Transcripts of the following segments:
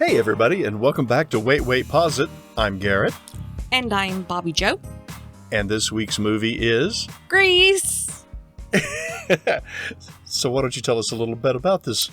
Hey everybody, and welcome back to Wait, Wait, Pause It. I'm Garrett. And I'm Bobby Joe. And this week's movie is... Grease! So why don't you tell us a little bit about this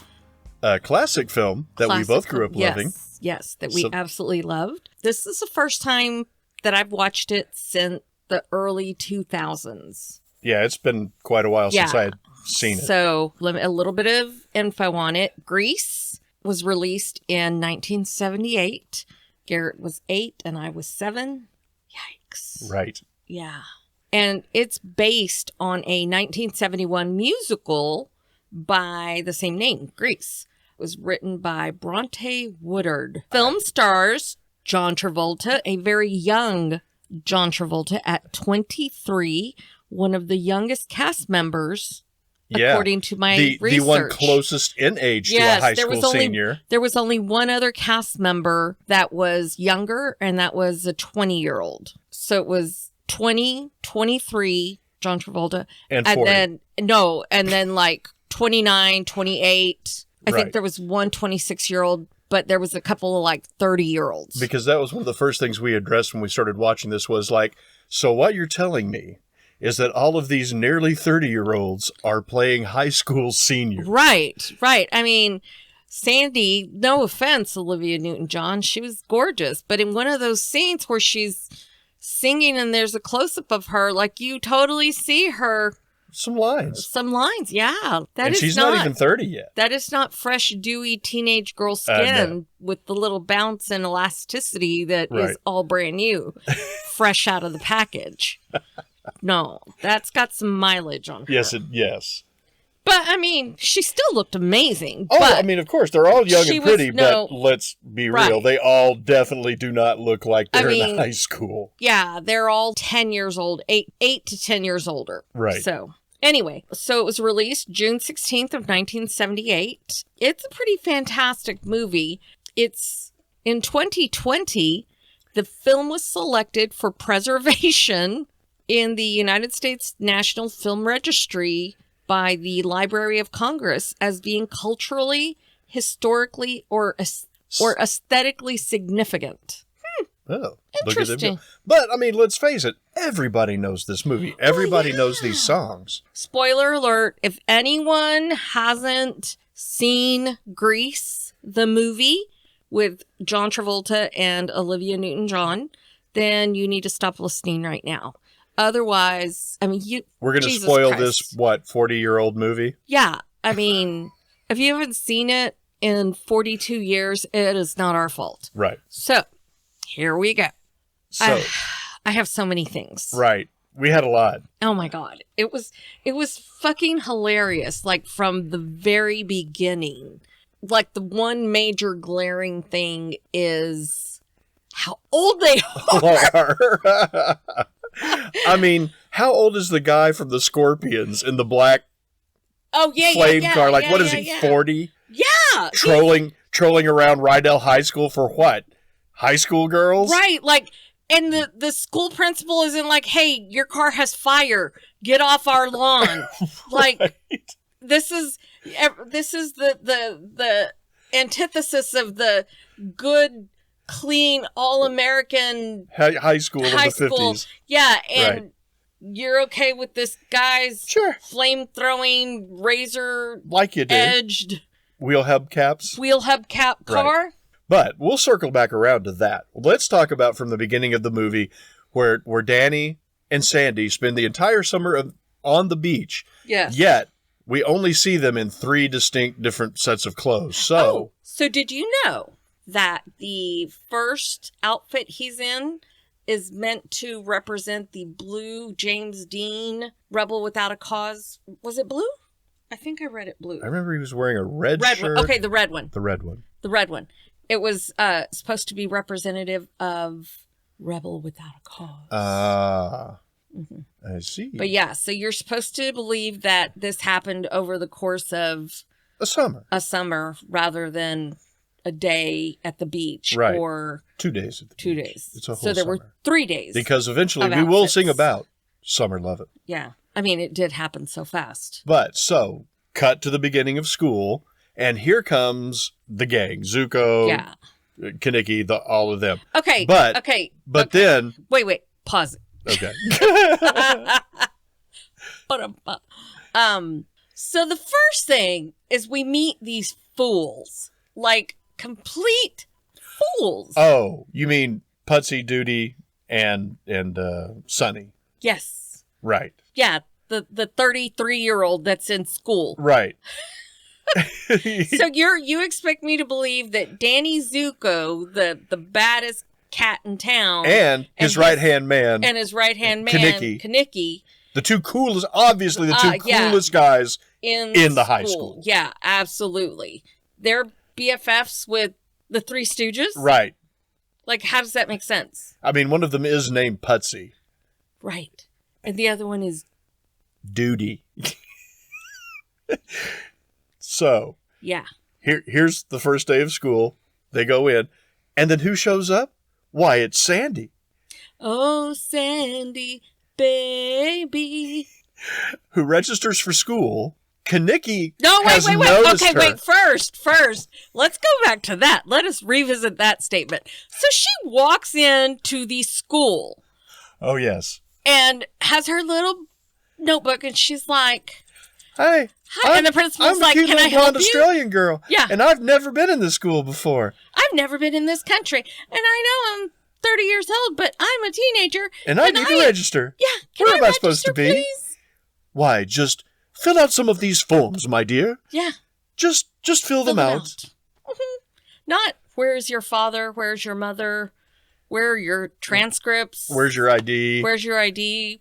classic film that we both grew up loving. Yes, that we absolutely loved. This is the first time that I've watched it since the early 2000s. Yeah, it's been quite a while since I had seen it. So, a little bit of info on it. Grease was released in 1978. Garrett was 8 and I was 7. Yikes. Right. Yeah. And it's based on a 1971 musical by the same name, Grease. It was written by Bronte Woodard. Film stars John Travolta, a very young John Travolta at 23, one of the youngest cast members, according to my research. The one closest in age to a high school senior. There was only one other cast member that was younger, and that was a 20-year-old. So it was 20, 23, John Travolta. And 40. And then like 29, 28. I think there was one 26-year-old, but there was a couple of like 30-year-olds. Because that was one of the first things we addressed when we started watching this was like, so what you're telling me is that all of these nearly 30-year-olds are playing high school seniors. Right. I mean, Sandy, no offense, Olivia Newton-John, she was gorgeous. But in one of those scenes where she's singing and there's a close-up of her, like you totally see her. Some lines, yeah. And she's not even 30 yet. That is not fresh, dewy teenage girl skin with the little bounce and elasticity that is all brand new, fresh out of the package. No, that's got some mileage on her. Yes. But, I mean, she still looked amazing. Oh, but I mean, of course, they're all young and pretty, but let's be real. They all definitely do not look like they're in high school. Yeah, they're all 10 years old, 8 to 10 years older. Right. So, anyway, it was released June 16th of 1978. It's a pretty fantastic movie. It's, in 2020, the film was selected for preservation in the United States National Film Registry by the Library of Congress as being culturally, historically, or aesthetically significant. Oh, interesting. But, I mean, let's face it. Everybody knows this movie. Everybody knows these songs. Spoiler alert. If anyone hasn't seen Grease, the movie with John Travolta and Olivia Newton-John, then you need to stop listening right now. Otherwise, I mean, we're going to spoil this, 40-year-old movie? Yeah. I mean, if you haven't seen it in 42 years, it is not our fault. Right. So, here we go. So, I have so many things. Right. We had a lot. Oh my God. It was fucking hilarious. Like from the very beginning, like the one major glaring thing is how old they are. I mean, how old is the guy from the Scorpions in the black flame car? Like, what is he, 40? Yeah. Trolling around Rydell High School for what? High school girls? Right. Like, and the school principal isn't like, hey, your car has fire. Get off our lawn. Like, this is the antithesis of the good, clean, all-American high school in the 50s. Yeah, and you're okay with this guy's flame-throwing, razor like you do. Edged wheel hubcap car? Right. But we'll circle back around to that. Let's talk about from the beginning of the movie where Danny and Sandy spend the entire summer on the beach. Yes. Yet, we only see them in 3 distinct different sets of clothes. So did you know that the first outfit he's in is meant to represent the blue James Dean Rebel Without a Cause? Was it blue? I think I read it blue. I remember he was wearing a red shirt. One. Okay, the red one. The red one. It was supposed to be representative of Rebel Without a Cause. I see. But yeah, so you're supposed to believe that this happened over the course of a summer rather than a day at the beach or 2 days at the beach. 2 days. It's a whole so there summer. were 3 days. Because eventually we will sing about Summer Lovin'. Yeah. I mean, it did happen so fast. But so cut to the beginning of school, and here comes the gang. Zuko, Kaneki, all of them. Okay. But okay. then Wait. Pause it. okay. So the first thing is we meet these fools, like complete fools. Oh, you mean Putsy, Duty, and Sunny? Yes. Right. Yeah, the 33-year-old that's in school. Right. So you expect me to believe that Danny Zuko, the baddest cat in town, and his right-hand man, and his right-hand man, Kaneki, the two coolest, obviously the two coolest guys in the high school. Yeah, absolutely. They're BFFs with the Three Stooges. Right. Like, how does that make sense? I mean, one of them is named Putsy. Right. And the other one is Duty. So, yeah. Here's the first day of school. They go in, and then who shows up? Why, it's Sandy. Oh, Sandy, baby. Who registers for school. Kaneki No, wait. has Okay, noticed her. wait. First, let's go back to that. Let us revisit that statement. So she walks into the school. Oh, yes. And has her little notebook, and she's like, Hi. And the principal's like, I'm a cute can I little help blonde you? Australian girl. Yeah. And I've never been in this school before. I've never been in this country. And I know I'm 30 years old, but I'm a teenager. And I need to register. Yeah. Where am I register, supposed to be? Please? Why, just fill out some of these forms, my dear. Yeah. Just fill them out. Mm-hmm. Not, where's your father? Where's your mother? Where are your transcripts? Where's your ID? Where's your ID?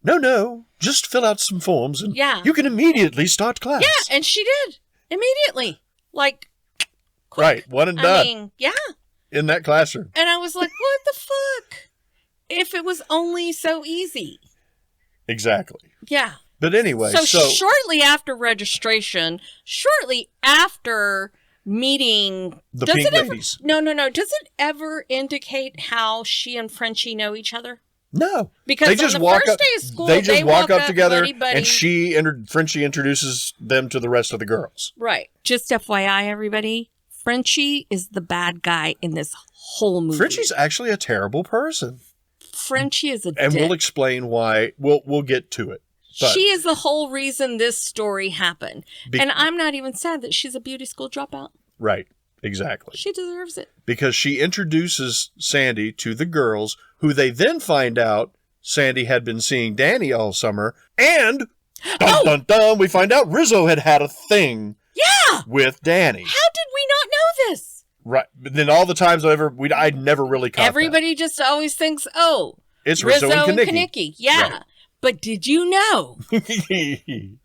No. Just fill out some forms and you can immediately start class. Yeah, and she did. Immediately. Like, quick. Right, one and done. I mean, yeah. In that classroom. And I was like, what the fuck? If it was only so easy. Exactly. Yeah. But anyway, so shortly after registration, shortly after meeting the pink ladies. No. Does it ever indicate how she and Frenchie know each other? No, because they just walk up. Day of school, they just walk up together, buddy. and Frenchie introduces them to the rest of the girls. Right. Just FYI, everybody, Frenchie is the bad guy in this whole movie. Frenchie's actually a terrible person. Frenchie is a and dick. We'll explain why. We'll get to it. But she is the whole reason this story happened, and I'm not even sad that she's a beauty school dropout. Right. Exactly. She deserves it. Because she introduces Sandy to the girls, who they then find out Sandy had been seeing Danny all summer. And, dun, dun, we find out Rizzo had a thing with Danny. How did we not know this? Right. But then all the times I'd never really caught Everybody just always thinks, it's Rizzo and Kaneki. Yeah. Right. But did you know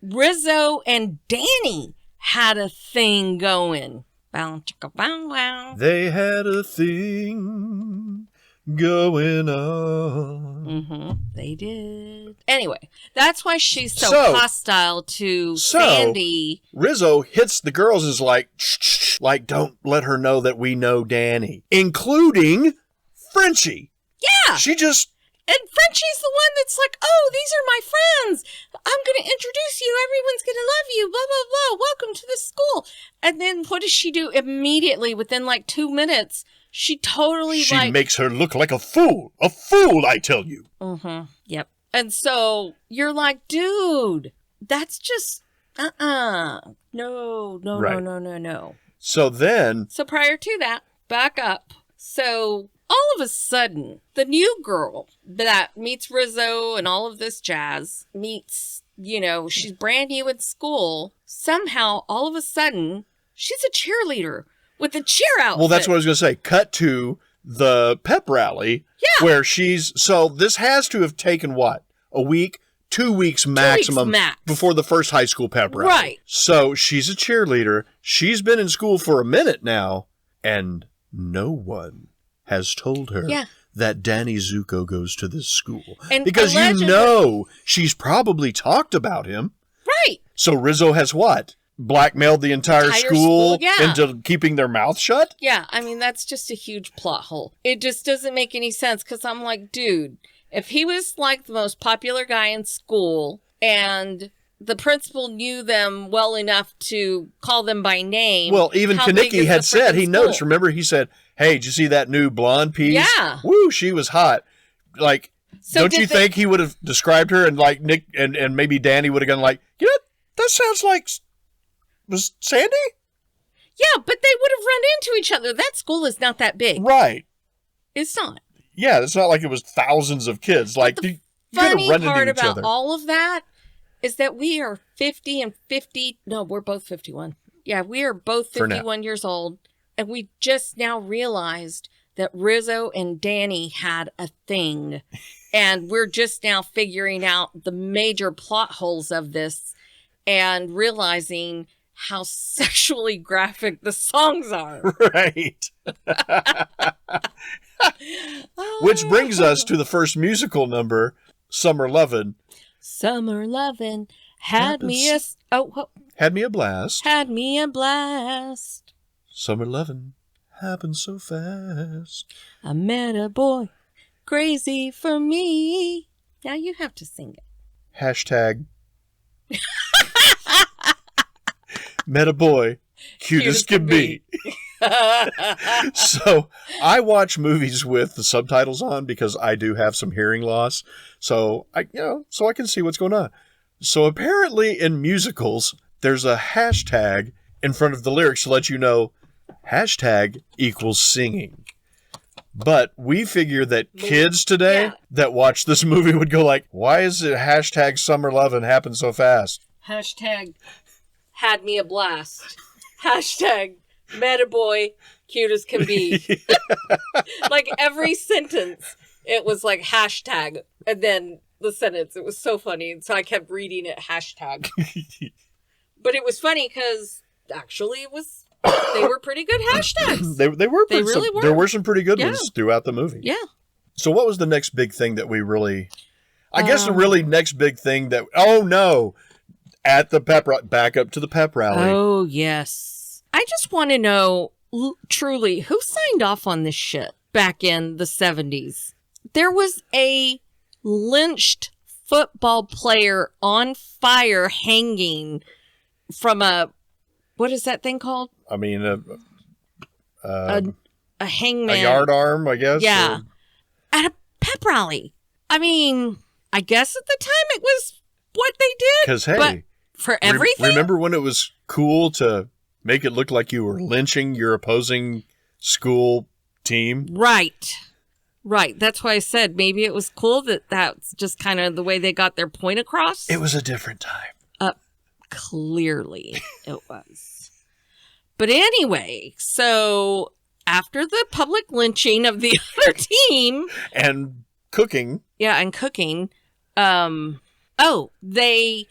Rizzo and Danny had a thing going? Bow, chicka, bow, wow. They had a thing going on. Mm-hmm. They did. Anyway, that's why she's so hostile to Sandy. Rizzo hits the girls is like, shh, like, don't let her know that we know Danny, including Frenchie. Yeah. She just... And Frenchie's the one that's like, these are my friends. I'm going to introduce you. Everyone's going to love you. Blah, blah, blah. Welcome to the school. And then what does she do immediately within like 2 minutes? She totally She makes her look like a fool. A fool, I tell you. Mm-hmm. Yep. And so you're like, dude, that's just, no. So prior to that, back up. So all of a sudden, the new girl that meets Rizzo and all of this jazz meets, she's brand new in school. Somehow, all of a sudden, she's a cheerleader with a cheer outfit. Well, that's what I was going to say. Cut to the pep rally where this has to have taken what? A week? 2 weeks maximum before the first high school pep rally. Right. So she's a cheerleader. She's been in school for a minute now, and no one has told her that Danny Zuko goes to this school. And because she's probably talked about him. Right. So Rizzo has what? Blackmailed the entire school into keeping their mouth shut? Yeah, I mean, that's just a huge plot hole. It just doesn't make any sense because I'm like, dude, if he was like the most popular guy in school and the principal knew them well enough to call them by name. Well, even How big Kanicki is had the said, freaking he school? noticed, remember, he said, hey, did you see that new blonde piece? Yeah. Woo, she was hot. Like, So don't did you they- think he would have described her and like Nick and maybe Danny would have gone like, you know, that sounds like, was Sandy? Yeah, but they would have run into each other. That school is not that big. Right. It's not. Yeah, it's not like it was thousands of kids. Like, the you could have Funny run part into each about other. all of that is that we are 50 and 50. No, we're both 51. Yeah, we are both For now. 51 years old. And we just now realized that Rizzo and Danny had a thing. And we're just now figuring out the major plot holes of this and realizing how sexually graphic the songs are. Right. Which brings us to the first musical number, Summer Lovin'. Summer lovin' had me a... Had me a blast. Had me a blast. Summer Lovin' happened so fast. I met a boy crazy for me. Now you have to sing it. Hashtag met a boy cute as can be. So I watch movies with the subtitles on because I do have some hearing loss. So I can see what's going on. So apparently in musicals, there's a hashtag in front of the lyrics to let you know hashtag equals singing. But we figure that kids today that watch this movie would go like, why is it hashtag summer love and happen so fast? Hashtag had me a blast. Hashtag met a boy cute as can be. Like every sentence, it was like hashtag. And then the sentence, it was so funny. And so I kept reading it hashtag. But it was funny because actually they were pretty good hashtags. They were. They really were. There were some pretty good Yeah. ones throughout the movie. Yeah. So what was the next big thing that we really... I guess the really next big thing that... Oh, no. At the back up to the pep rally. Oh, yes. I just want to know, truly, who signed off on this shit back in the 70s? There was a lynched football player on fire hanging from a... What is that thing called? I mean, A hangman. a yard arm, I guess. Yeah. or- At a pep rally. I mean, I guess at the time it was what they did. Because, hey, But for everything? remember when it was cool to make it look like you were lynching your opposing school team? Right. Right. That's why I said maybe it was cool that that's just kind of the way they got their point across. It was a different time. Clearly it was. But anyway, so after the public lynching of the other team And cooking. and cooking, they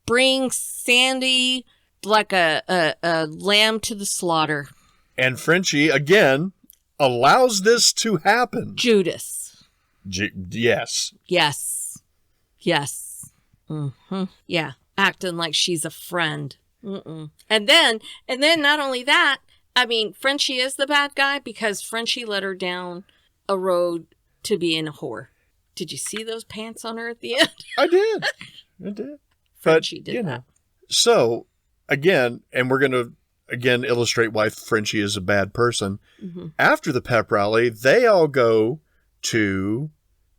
bring Sandy like a lamb to the slaughter. And Frenchie, again, allows this to happen. Judas. Yes. Yes. Mm-hmm. Yeah. Acting like she's a friend. Mm-mm. And then not only that, I mean, Frenchie is the bad guy because Frenchie led her down a road to being a whore. Did you see those pants on her at the end? I did. Frenchie did that. So, again, and we're going to, again, illustrate why Frenchie is a bad person. Mm-hmm. After the pep rally, they all go to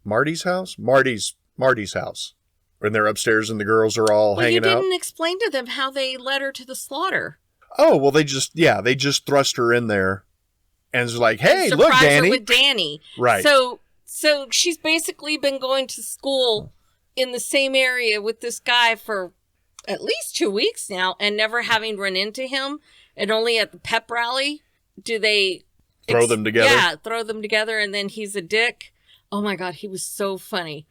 Marty's house? Marty's house. And they're upstairs and the girls are all Well, you hanging out. didn't explain to them how they led her to the slaughter. Oh, well, they just thrust her in there and was like, hey, And look, surprise her Danny. with Danny. Right. So she's basically been going to school in the same area with this guy for at least 2 weeks now and never having run into him. And only at the pep rally do they Throw them together? Yeah, throw them together. And then he's a dick. Oh my God, he was so funny.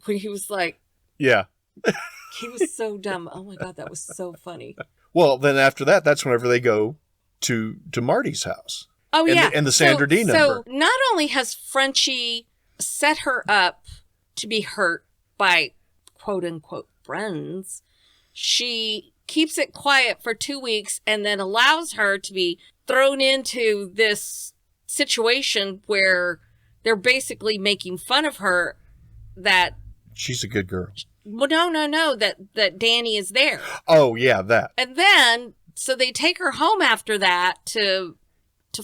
When he was like, Yeah. he was so dumb. Oh my God, that was so funny. Well, then after that, that's whenever they go to Marty's house. Oh, And yeah. and the Sandra Dee number. So not only has Frenchie set her up to be hurt by quote unquote friends, she keeps it quiet for 2 weeks and then allows her to be thrown into this situation where they're basically making fun of her that She's a good girl. Well, no, that Danny is there. Oh, yeah, that. And then, so they take her home after that to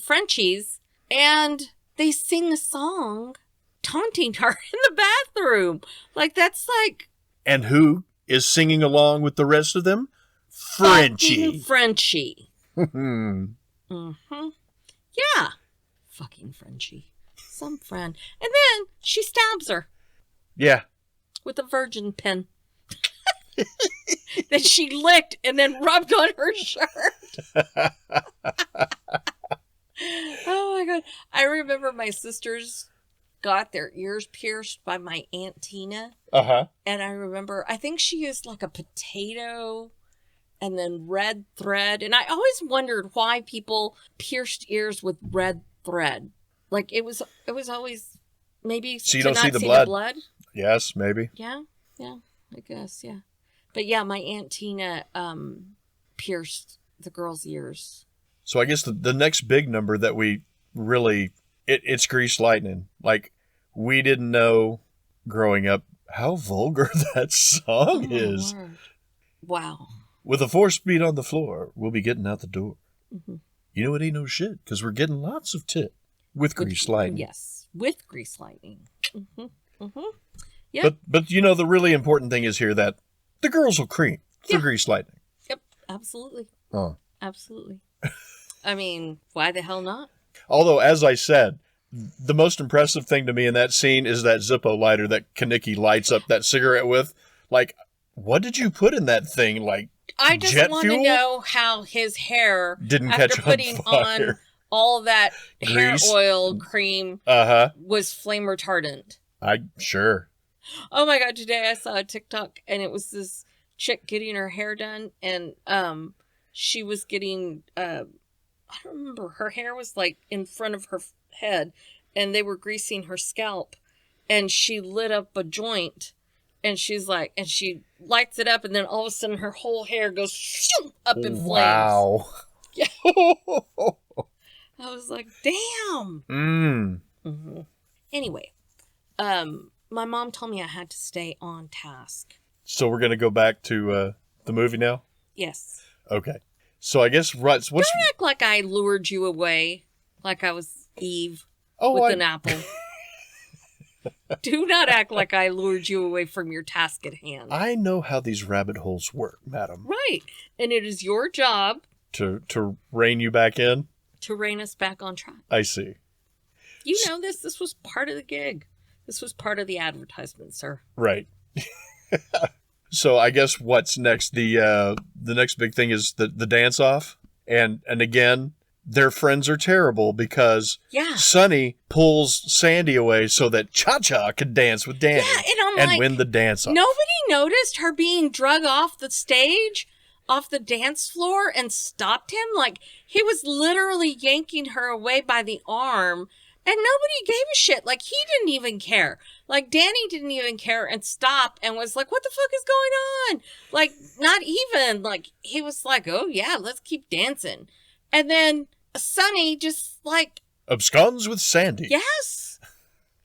Frenchie's, and they sing a song taunting her in the bathroom. Like, that's like... And who is singing along with the rest of them? Frenchie. Frenchie. Hmm. Mm-hmm. Yeah. Fucking Frenchie. Some friend. And then she stabs her. Yeah. With a virgin pen. That she licked and then rubbed on her shirt. Oh my God. I remember my sisters got their ears pierced by my Aunt Tina. Uh-huh. And I remember, I think she used like a potato and then red thread. And I always wondered why people pierced ears with red thread. Like it was always maybe so you to don't not see the blood. Yes, maybe. Yeah, I guess, yeah. But yeah, my Aunt Tina pierced the girl's ears. So I guess the next big number that we really, it's Grease Lightning. Like, we didn't know growing up how vulgar that song is. Word. Wow. With a 4-speed on the floor, we'll be getting out the door. Mm-hmm. You know it ain't no shit, because we're getting lots of tit with Grease Lightning. Yes, with Grease Lightning. Mm-hmm. Mm-hmm. Yep. But you know, the really important thing is here that the girls will cream for Grease Lightning. Yep, absolutely. Oh. Absolutely. I mean, why the hell not? Although, as I said, the most impressive thing to me in that scene is that Zippo lighter that Kaneki lights up that cigarette with. Like, what did you put in that thing? Like, I just jet want fuel? to know how his hair, Didn't after catch on putting fire. on all that Grease? hair oil cream, Uh-huh. was flame retardant. Sure. Oh my God, today I saw a TikTok and it was this chick getting her hair done and she was getting, I don't remember, her hair was like in front of her head and they were greasing her scalp and she lit up a joint and she's like, and she lights it up and then all of a sudden her whole hair goes up in flames. Wow. Yeah. I was like, damn. Mm-hmm. Anyway, my mom told me I had to stay on task. So we're going to go back to the movie now? Yes. Okay. So I guess what's Don't act like I lured you away, like I was Eve an apple. Do not act like I lured you away from your task at hand. I know how these rabbit holes work, madam. Right. And it is your job to rein you back in? To rein us back on track. I see. You know this. This was part of the gig. This was part of the advertisement, sir. Right. So I guess what's next? The next big thing is the dance off, and again, their friends are terrible because Sonny pulls Sandy away so that Cha-Cha could dance with Danny and win the dance off. Nobody noticed her being drug off the stage, off the dance floor, and stopped him. Like he was literally yanking her away by the arm. And nobody gave a shit. Like, he didn't even care. Like, Danny didn't even care and stopped and was like, what the fuck is going on? Like, not even. Like, he was like, oh, yeah, let's keep dancing. And then Sonny just, like... absconds with Sandy. Yes.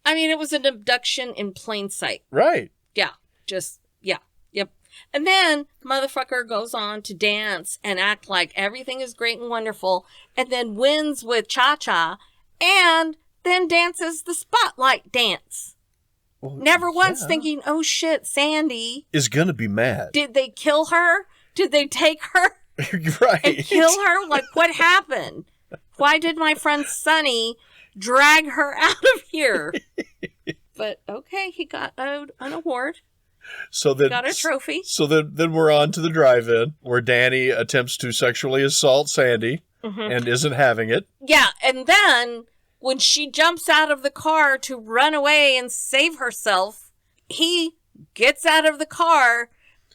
I mean, it was an abduction in plain sight. Right. Yeah. Just, yeah. Yep. And then motherfucker goes on to dance and act like everything is great and wonderful and then wins with Cha-Cha and... then dances the spotlight dance. Well, never once thinking, oh shit, Sandy is gonna be mad. Did they kill her? Did they take her? Right. And kill her? Like, what happened? Why did my friend Sonny drag her out of here? But okay, he got an award. So then got a trophy. So then we're on to the drive-in where Danny attempts to sexually assault Sandy and isn't having it. Yeah, and then when she jumps out of the car to run away and save herself, he gets out of the car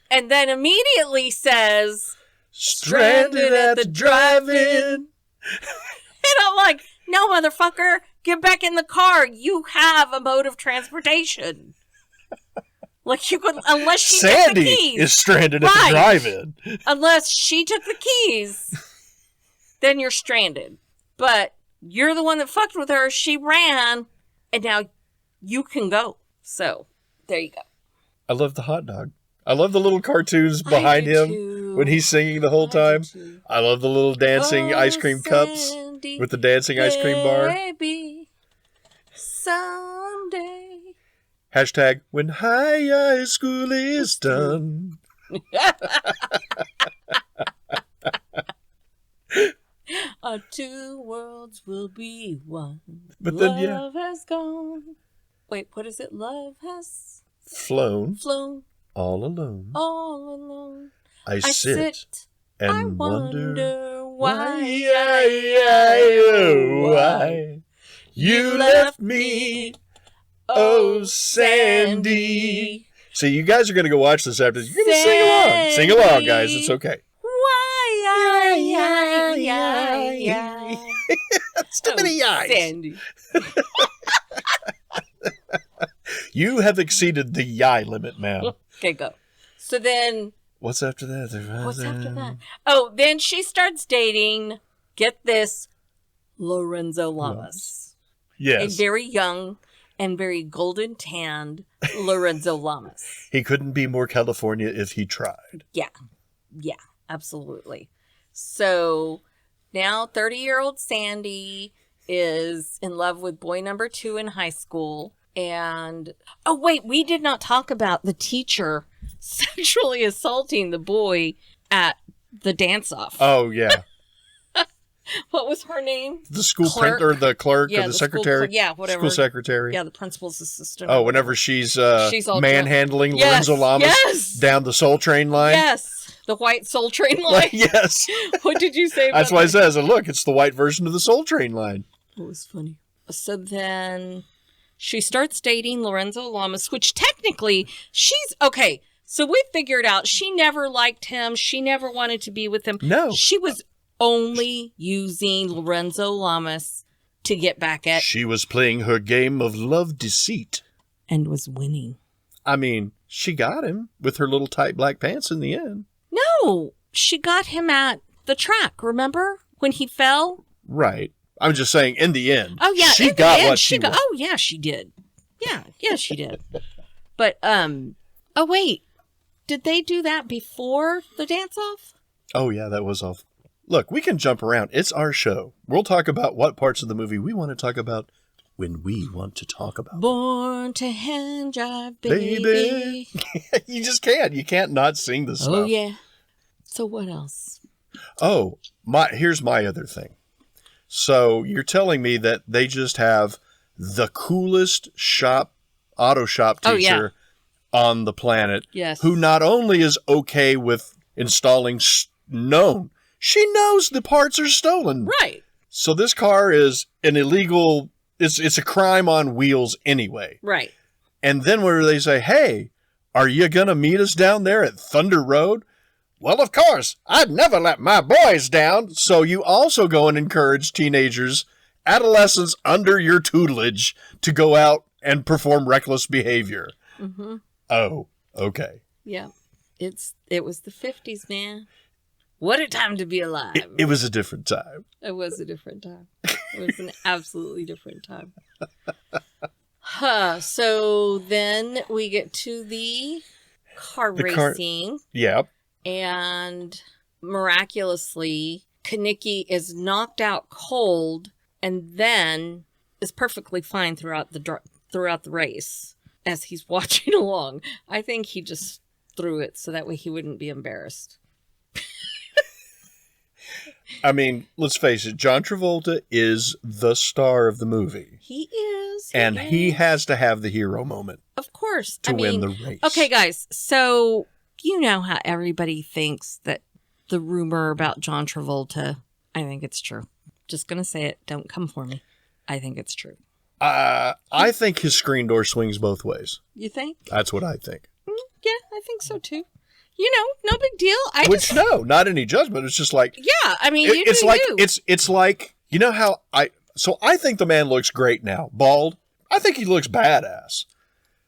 and then immediately says, stranded at the drive-in. And I'm like, no, motherfucker, get back in the car. You have a mode of transportation. Like, you could, unless she took the keys. Sandy is stranded at the drive-in. Unless she took the keys, then you're stranded. But you're the one that fucked with her. She ran, and now you can go. So, there you go. I love the hot dog. I love the little cartoons behind him when he's singing the whole time. I love the little dancing ice cream cups with the dancing ice cream bar. Maybe someday. Hashtag when high school is done. Our two worlds will be one. But Love then, yeah. has gone. Wait, what is it? Love has flown all alone. alone. I sit and I wonder why why you left me, oh Sandy. See, you guys are going to go watch this after. You're going to sing along. Sing along, guys. It's okay. Too many eyes. Sandy. You have exceeded the yai limit, ma'am. Okay, go. So then, What's after that? what's after that? Oh, then she starts dating, get this, Lorenzo Lamas. Yes. A very young and very golden tanned Lorenzo Lamas. He couldn't be more California if he tried. Yeah, absolutely. So now 30-year-old Sandy is in love with boy number 2 in high school. And, oh, wait, we did not talk about the teacher sexually assaulting the boy at the dance-off. Oh, yeah. What was her name? The school Clerk. the clerk Yeah, or the the school secretary? clerk. Whatever. School secretary. Yeah, the principal's assistant. Oh, whenever she's all manhandling Yes, Lorenzo Lamas yes. down the Soul Train line. Yes, the white Soul Train line. Yes. What did you say about That's why it that? says, look, it's the white version of the Soul Train line. It was funny. So then she starts dating Lorenzo Lamas, which technically she's okay. So we figured out she never liked him. She never wanted to be with him. No. She was only using Lorenzo Lamas to get back at She was playing her game of love deceit. and was winning. I mean, she got him with her little tight black pants in the end. No, she got him at the track. Remember when he fell? Right. I'm just saying, in the end. Oh yeah, she in got the end, what she wanted. Oh yeah, she did. Yeah, she did. But oh wait, did they do that before the dance off? Oh yeah, that was off. Look, we can jump around. It's our show. We'll talk about what parts of the movie we want to talk about when we want to talk about. Born to hand jive, baby. You just can't. You can't not sing this stuff. Oh yeah. So what else? Oh, here's my other thing. So you're telling me that they just have the coolest auto shop teacher on the planet. Yes. Who not only is okay with installing she knows the parts are stolen. Right. So this car is an illegal, it's a crime on wheels anyway. Right. And then where they say, hey, are you going to meet us down there at Thunder Road? Well, of course, I'd never let my boys down. So you also go and encourage teenagers, adolescents under your tutelage to go out and perform reckless behavior. Mm-hmm. Oh, okay. Yeah. It was the 50s, man. What a time to be alive. It was a different time. It was a different time. It was an absolutely different time. So then we get to the car racing. Yeah. And miraculously, Kaneki is knocked out cold and then is perfectly fine throughout the race as he's watching along. I think he just threw it so that way he wouldn't be embarrassed. I mean, let's face it, John Travolta is the star of the movie. He is. He has to have the hero moment. Of course. To win the race. Okay, guys. So, you know how everybody thinks that the rumor about John Travolta, I think it's true. Just going to say it. Don't come for me. I think it's true. I think his screen door swings both ways. You think? That's what I think. Yeah, I think so too. You know, no big deal. No, not any judgment. It's just like, yeah, I mean, it's like, you know how I think the man looks great now, bald. I think he looks badass.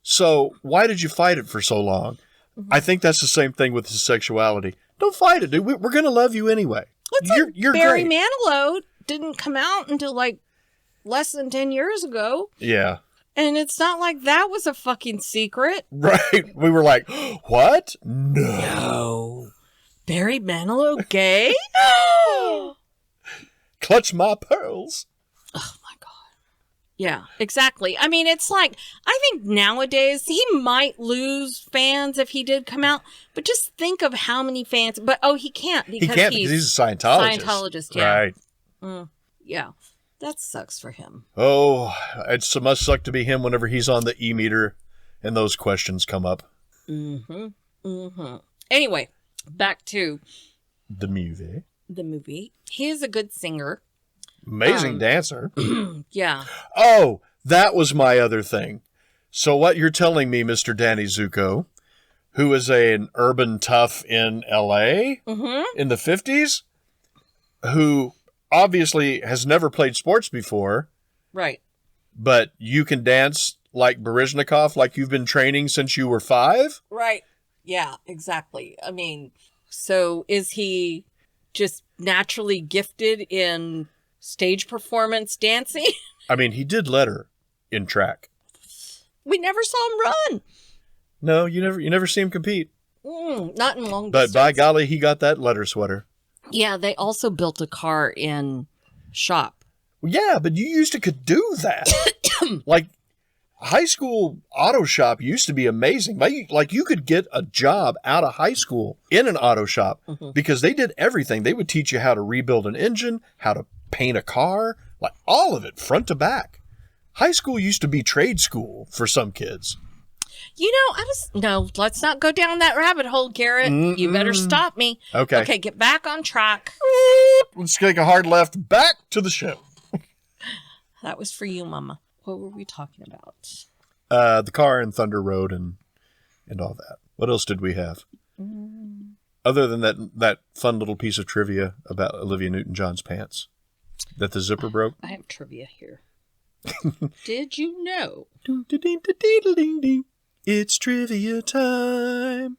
So why did you fight it for so long? Mm-hmm. I think that's the same thing with his sexuality. Don't fight it, dude. We're going to love you anyway. You're Barry great. Manilow didn't come out until like less than 10 years ago. Yeah. And it's not like that was a fucking secret. Right. We were like, what? No. No. Barry Manilow gay? Clutch my pearls. Oh my God. Yeah, exactly. I mean, it's like, I think nowadays he might lose fans if he did come out, but just think of how many fans. But he can't because he's a Scientologist. Scientologist, yeah. Right. Yeah. That sucks for him. Oh, it must suck to be him whenever he's on the e-meter and those questions come up. Anyway, back to the movie. He is a good singer. Amazing dancer. Yeah. Oh, that was my other thing. So what you're telling me, Mr. Danny Zuko, who is an urban tough in L.A. In the 50s, who obviously has never played sports before. Right. But you can dance like Baryshnikov, like you've been training since you were 5? Right. Yeah, exactly. I mean, so is he just naturally gifted in stage performance dancing? I mean, he did letter in track. We never saw him run. No, you never see him compete. Not in long But distance. by golly, he got that letter sweater. Yeah, they also built a car in shop. Yeah, but you used to could do that. Like, high school auto shop used to be amazing. Like you could get a job out of high school in an auto shop because they did everything. They would teach you how to rebuild an engine, how to paint a car, like all of it, front to back. High school used to be trade school for some kids. You know, no, let's not go down that rabbit hole, Garrett. You better stop me. Okay. Okay, get back on track. Let's take a hard left back to the show. That was for you, Mama. What were we talking about? The car and Thunder Road and all that. What else did we have? Other than that fun little piece of trivia about Olivia Newton-John's pants. That the zipper broke. I have trivia here. Did you know? It's trivia time.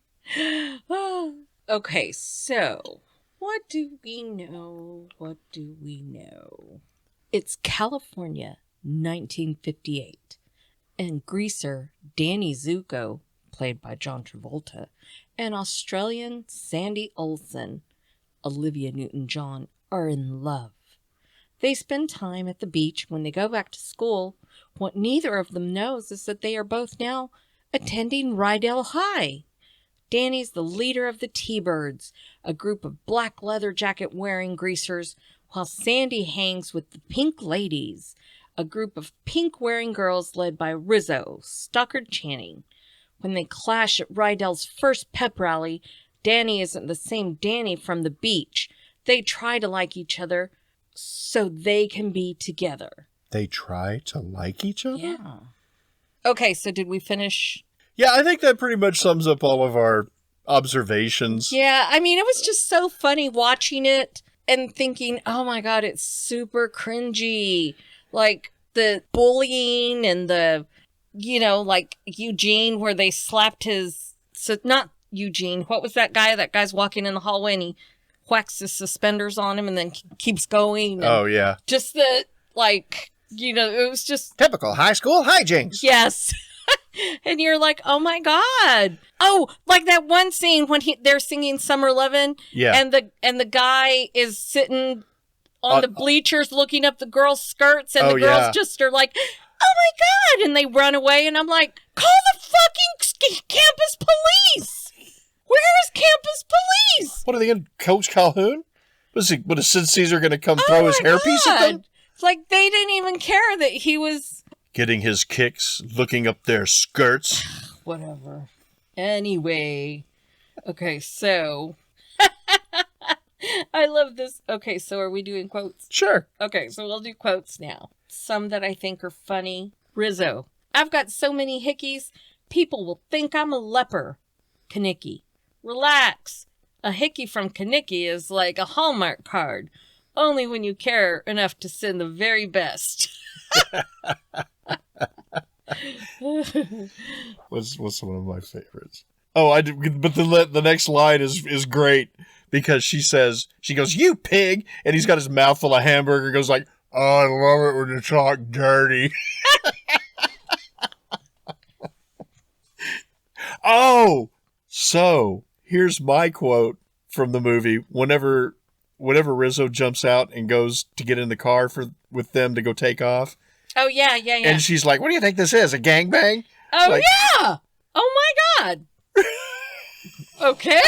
Okay, so what do we know? It's California, 1958, and greaser Danny Zuko, played by John Travolta, and Australian Sandy Olsen, Olivia Newton-John, are in love. They spend time at the beach when they go back to school. What neither of them knows is that they are both now attending Rydell High. Danny's the leader of the T-Birds, a group of black leather jacket wearing greasers, while Sandy hangs with the Pink Ladies, a group of pink wearing girls led by Rizzo, Stockard Channing. When they clash at Rydell's first pep rally, Danny isn't the same Danny from the beach. They try to like each other so they can be together. They try to like each other? Yeah. Okay, so did we finish? Yeah, I think that pretty much sums up all of our observations. Yeah, I mean, it was just so funny watching it and thinking, oh my God, it's super cringy. Like the bullying and the, like Eugene where they slapped not Eugene. What was that guy? That guy's walking in the hallway and he whacks his suspenders on him and then keeps going. Oh, yeah. Just the, it was just... Typical high school hijinks. Yes. And you're like, oh my God. Oh, like that one scene when they're singing Summer Lovin'. Yeah. And the guy is sitting on the bleachers looking up the girls' skirts and the girls just are like, oh my God. And they run away and I'm like, call the fucking campus police. Where is campus police? What are they going to, Coach Calhoun? What is Sid Caesar going to come throw his hairpiece at them? It's like they didn't even care that he was... getting his kicks, looking up their skirts. Whatever. Anyway. Okay, so... I love this. Okay, so are we doing quotes? Sure. Okay, so we'll do quotes now. Some that I think are funny. Rizzo. I've got so many hickeys, people will think I'm a leper. Kanicki. Relax. A hickey from Kanicki is like a Hallmark card. Only when you care enough to send the very best. What's one of my favorites? Oh, I did, but the next line is great because she goes, "You pig," and he's got his mouth full of hamburger. Goes like, "Oh, I love it when you talk dirty." Oh, so here's my quote from the movie. Whenever Rizzo jumps out and goes to get in the car with them to go take off. Oh, yeah. And she's like, what do you think this is, a gangbang? Oh, like, yeah. Oh, my God. Okay.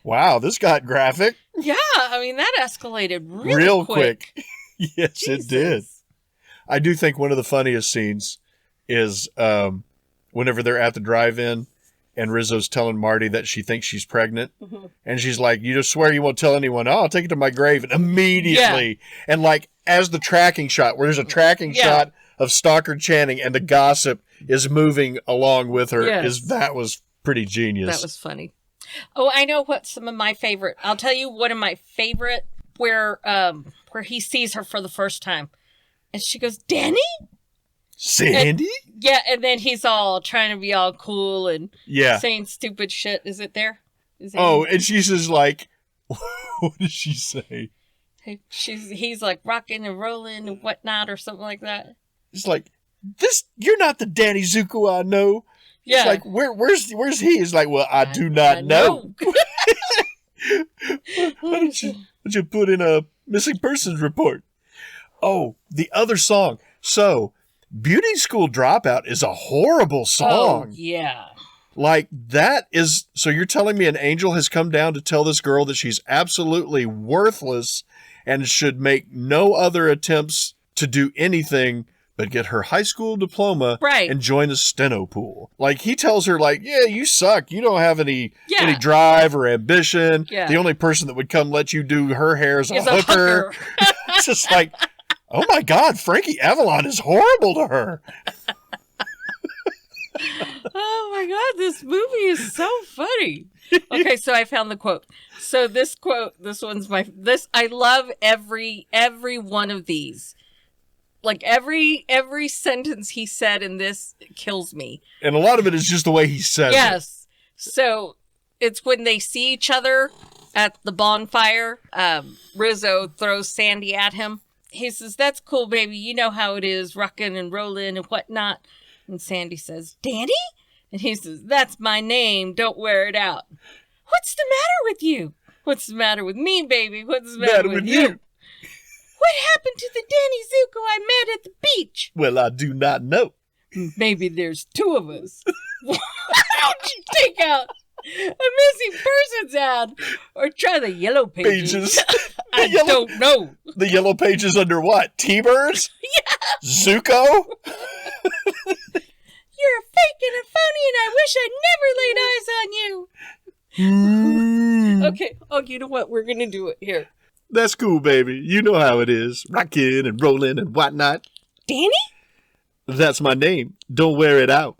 Wow, this got graphic. Yeah, I mean, that escalated real quick. Yes, Jesus. It did. I do think one of the funniest scenes is whenever they're at the drive-in and Rizzo's telling Marty that she thinks she's pregnant. Mm-hmm. And she's like, you just swear you won't tell anyone. Oh, I'll take it to my grave. And immediately. Yeah. And like, as the tracking shot, where there's a tracking shot of Stockard Channing and the gossip is moving along with her, that was pretty genius. That was funny. Oh, I know what some of my favorite. I'll tell you one of my favorite where he sees her for the first time. And she goes, Danny? Sandy? And then he's all trying to be all cool and saying stupid shit. Is it there? And she's just like, what does she say? He's like rocking and rolling and whatnot or something like that. It's like, you're not the Danny Zuko I know. Yeah. It's like, where's he? He's like, well, I do not know. Why don't you put in a missing persons report? Oh, the other song. So, Beauty School Dropout is a horrible song. Oh, yeah. Like, that is... So you're telling me an angel has come down to tell this girl that she's absolutely worthless and should make no other attempts to do anything but get her high school diploma and join the steno pool. Like, he tells her, like, yeah, you suck. You don't have any drive or ambition. Yeah. The only person that would come let you do her hair is a hooker. It's just like... Oh my God, Frankie Avalon is horrible to her. Oh my God, this movie is so funny. Okay, so I found the quote. So this one's I love every one of these. Like every sentence he said in this kills me. And a lot of it is just the way he says it. Yes. So it's when they see each other at the bonfire, Rizzo throws Sandy at him. He says, that's cool, baby. You know how it is, rocking and rolling and whatnot. And Sandy says, Danny? And he says, that's my name. Don't wear it out. What's the matter with you? What's the matter with me, baby? What's the matter with you? What happened to the Danny Zuko I met at the beach? Well, I do not know. Maybe there's two of us. Why don't you take out a missing persons ad or try the yellow pages? I don't know. The yellow pages under what? T-Birds? Yeah. Zuko? You're a fake and a phony and I wish I'd never laid eyes on you. Okay. Oh, you know what? We're going to do it here. That's cool, baby. You know how it is. Rockin' and rolling and whatnot. Danny? That's my name. Don't wear it out.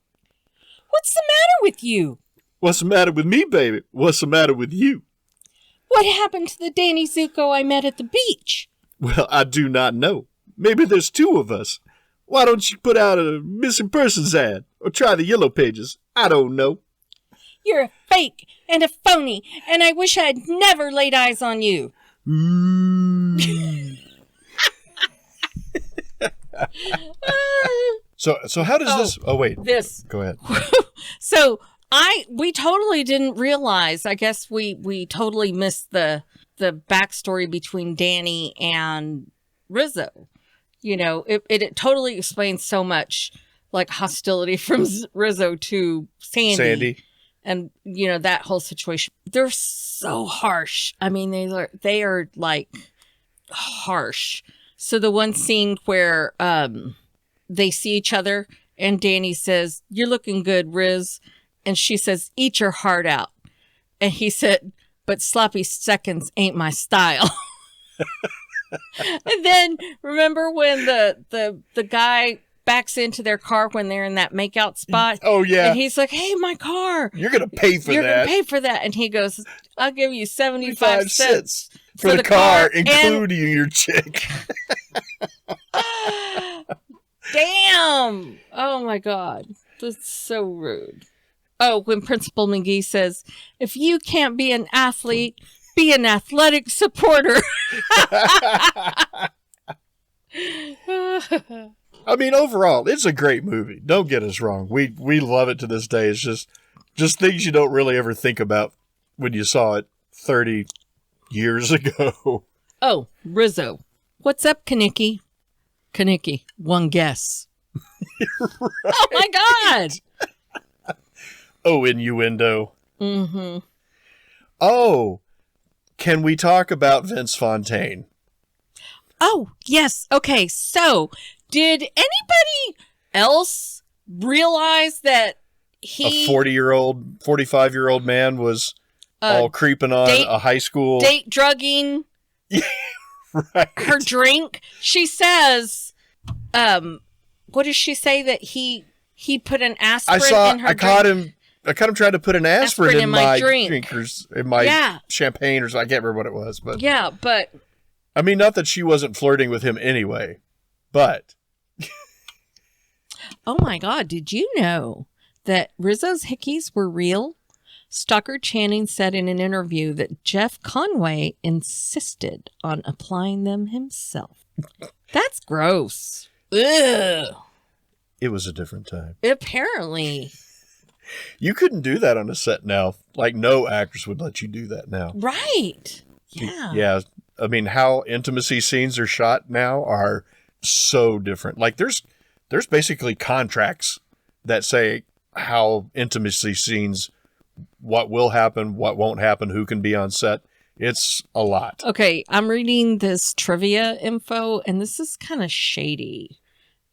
What's the matter with you? What's the matter with me, baby? What's the matter with you? What happened to the Danny Zuko I met at the beach? Well, I do not know. Maybe there's two of us. Why don't you put out a missing persons ad or try the yellow pages? I don't know. You're a fake and a phony, and I wish I had never laid eyes on you. So how does this... Oh, wait. This. Go ahead. So... we totally didn't realize, I guess we totally missed the backstory between Danny and Rizzo. You know, it totally explains so much, like hostility from Rizzo to Sandy. And, you know, that whole situation. They're so harsh. I mean, they are like harsh. So the one scene where they see each other and Danny says, "You're looking good, Riz." And she says, "Eat your heart out." And he said, "But sloppy seconds ain't my style." And then remember when the guy backs into their car when they're in that makeout spot? Oh, yeah. And he's like, "Hey, my car. You're going to pay for that. You're going to pay for that." And he goes, "I'll give you 75 cents for the car, including your chick." Damn. Oh, my God. That's so rude. Oh, when Principal McGee says, "If you can't be an athlete, be an athletic supporter." I mean, overall, it's a great movie. Don't get us wrong. We love it to this day. It's just Just things you don't really ever think about when you saw it 30 years ago. Oh, Rizzo. What's up, Kaniki? Kaniki, one guess. Right. Oh, my God. Oh, innuendo. Mm-hmm. Oh, can we talk about Vince Fontaine? Oh, yes. Okay, so did anybody else realize that A 40-year-old, 45-year-old man was all creeping on a high school... Date drugging right. her drink? She says, what does she say? That he put an aspirin in her drink? I caught him trying to put an aspirin in my drink. In my champagne, or I can't remember what it was. But yeah, but... I mean, not that she wasn't flirting with him anyway, but... Oh my God, did you know that Rizzo's hickeys were real? Stockard Channing said in an interview that Jeff Conway insisted on applying them himself. That's gross. Ugh. It was a different time. Apparently. You couldn't do that on a set now. Like, no actress would let you do that now. Right. Yeah. Yeah. I mean, how intimacy scenes are shot now are so different. Like, there's basically contracts that say how intimacy scenes, what will happen, what won't happen, who can be on set. It's a lot. Okay, I'm reading this trivia info, and this is kind of shady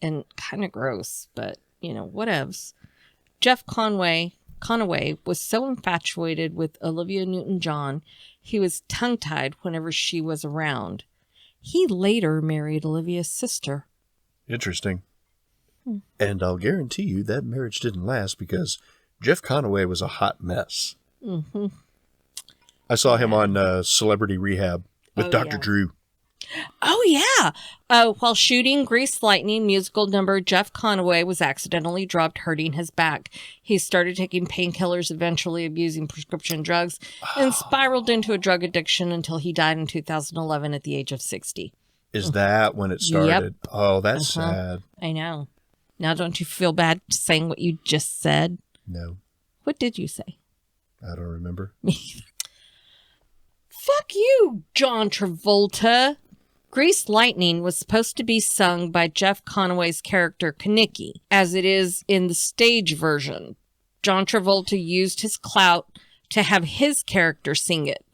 and kind of gross, but, whatevs. Jeff Conway was so infatuated with Olivia Newton-John, he was tongue-tied whenever she was around. He later married Olivia's sister. Interesting. And I'll guarantee you that marriage didn't last because Jeff Conway was a hot mess. Mm-hmm. I saw him on Celebrity Rehab with Dr. Drew. Oh, yeah. While shooting Grease Lightning musical number, Jeff Conway was accidentally dropped, hurting his back. He started taking painkillers, eventually abusing prescription drugs, and spiraled into a drug addiction until he died in 2011 at the age of 60. Is that when it started? Yep. Oh, that's sad. I know. Now, don't you feel bad saying what you just said? No. What did you say? I don't remember. Fuck you, John Travolta. Grease Lightning was supposed to be sung by Jeff Conway's character Kaniki, as it is in the stage version. John Travolta used his clout to have his character sing it.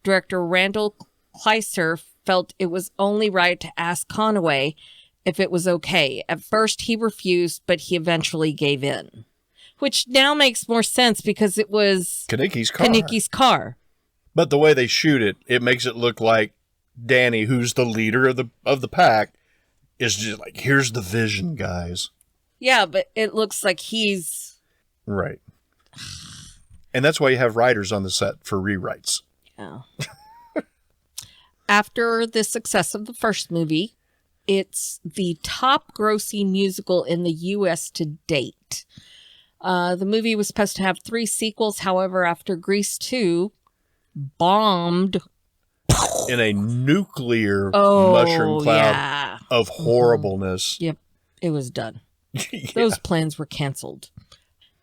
Director Randall Kleiser felt it was only right to ask Conway if it was okay. At first, he refused, but he eventually gave in. Which now makes more sense because it was Kaniki's car. But the way they shoot it, it makes it look like Danny, who's the leader of the pack, is just like, here's the vision, guys. Yeah, but it looks like he's... Right. And that's why you have writers on the set for rewrites. Yeah. After the success of the first movie, it's the top grossing musical in the U.S. to date. The movie was supposed to have 3 sequels. However, after Grease 2 bombed in a nuclear mushroom cloud of horribleness. Yep, it was done. Those plans were canceled.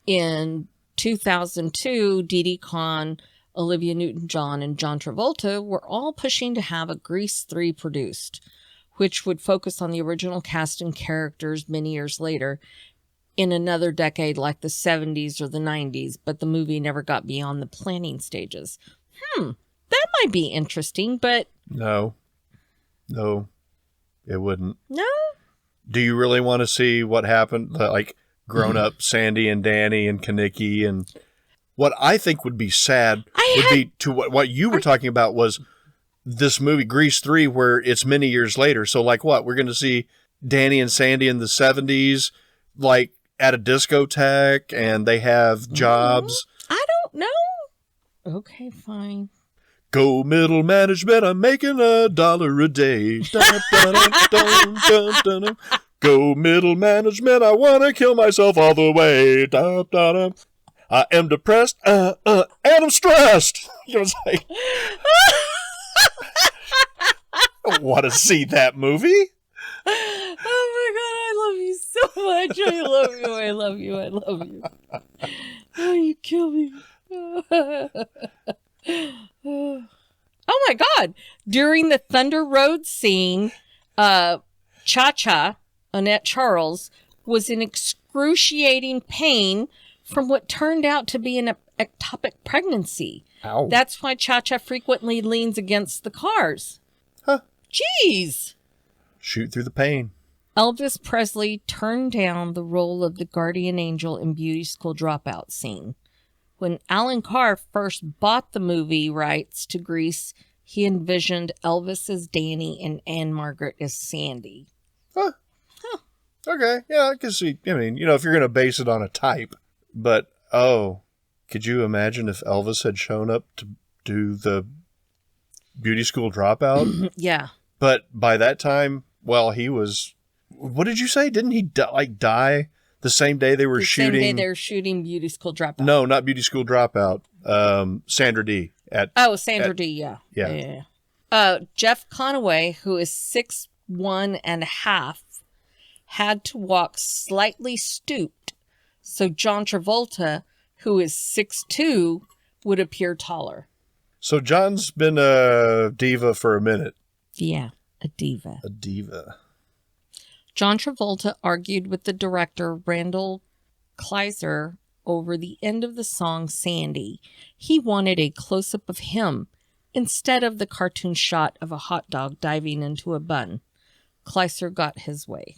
In 2002, Didi Khan, Olivia Newton-John, and John Travolta were all pushing to have a Grease 3 produced, which would focus on the original cast and characters many years later in another decade like the 70s or the 90s, but the movie never got beyond the planning stages. That might be interesting, but... No, it wouldn't. No? Do you really want to see what happened? Like, grown-up Sandy and Danny and Kaniki, and what I think would be sad be to what you were talking about was this movie, Grease 3, where it's many years later. So, like, what? We're going to see Danny and Sandy in the 70s, like, at a discotheque, and they have jobs. I don't know. Okay, fine. Go middle management, I'm making $1 a day. Dun, dun, dun, dun, dun, dun. Go middle management, I want to kill myself all the way. Dun, dun, dun. I am depressed, and I'm stressed. You know, it's like, I want to see that movie. Oh my God, I love you so much. I love you. I love you. I love you. Oh, you kill me. Oh my God. During the Thunder Road scene, Cha-Cha, Annette Charles, was in excruciating pain from what turned out to be an ectopic pregnancy. Ow. That's why Cha-Cha frequently leans against the cars. Huh. Jeez. Shoot through the pain. Elvis Presley turned down the role of the guardian angel in Beauty School Dropout scene. When Alan Carr first bought the movie rights to Grease, he envisioned Elvis as Danny and Anne Margaret as Sandy. Huh. Okay. Yeah, I can see. I mean, if you're going to base it on a type. But, could you imagine if Elvis had shown up to do the Beauty School Dropout? Yeah. But by that time, he was... What did you say? Didn't he die the same day they were shooting? The same day they were shooting Beauty School Dropout. No, not Beauty School Dropout. Sandra Dee. Sandra Dee, yeah. Yeah. Jeff Conaway, who is 6'1.5", had to walk slightly stooped, so John Travolta, who is 6'2", would appear taller. So John's been a diva for a minute. Yeah, a diva. A diva. John Travolta argued with the director, Randall Kleiser, over the end of the song Sandy. He wanted a close-up of him instead of the cartoon shot of a hot dog diving into a bun. Kleiser got his way.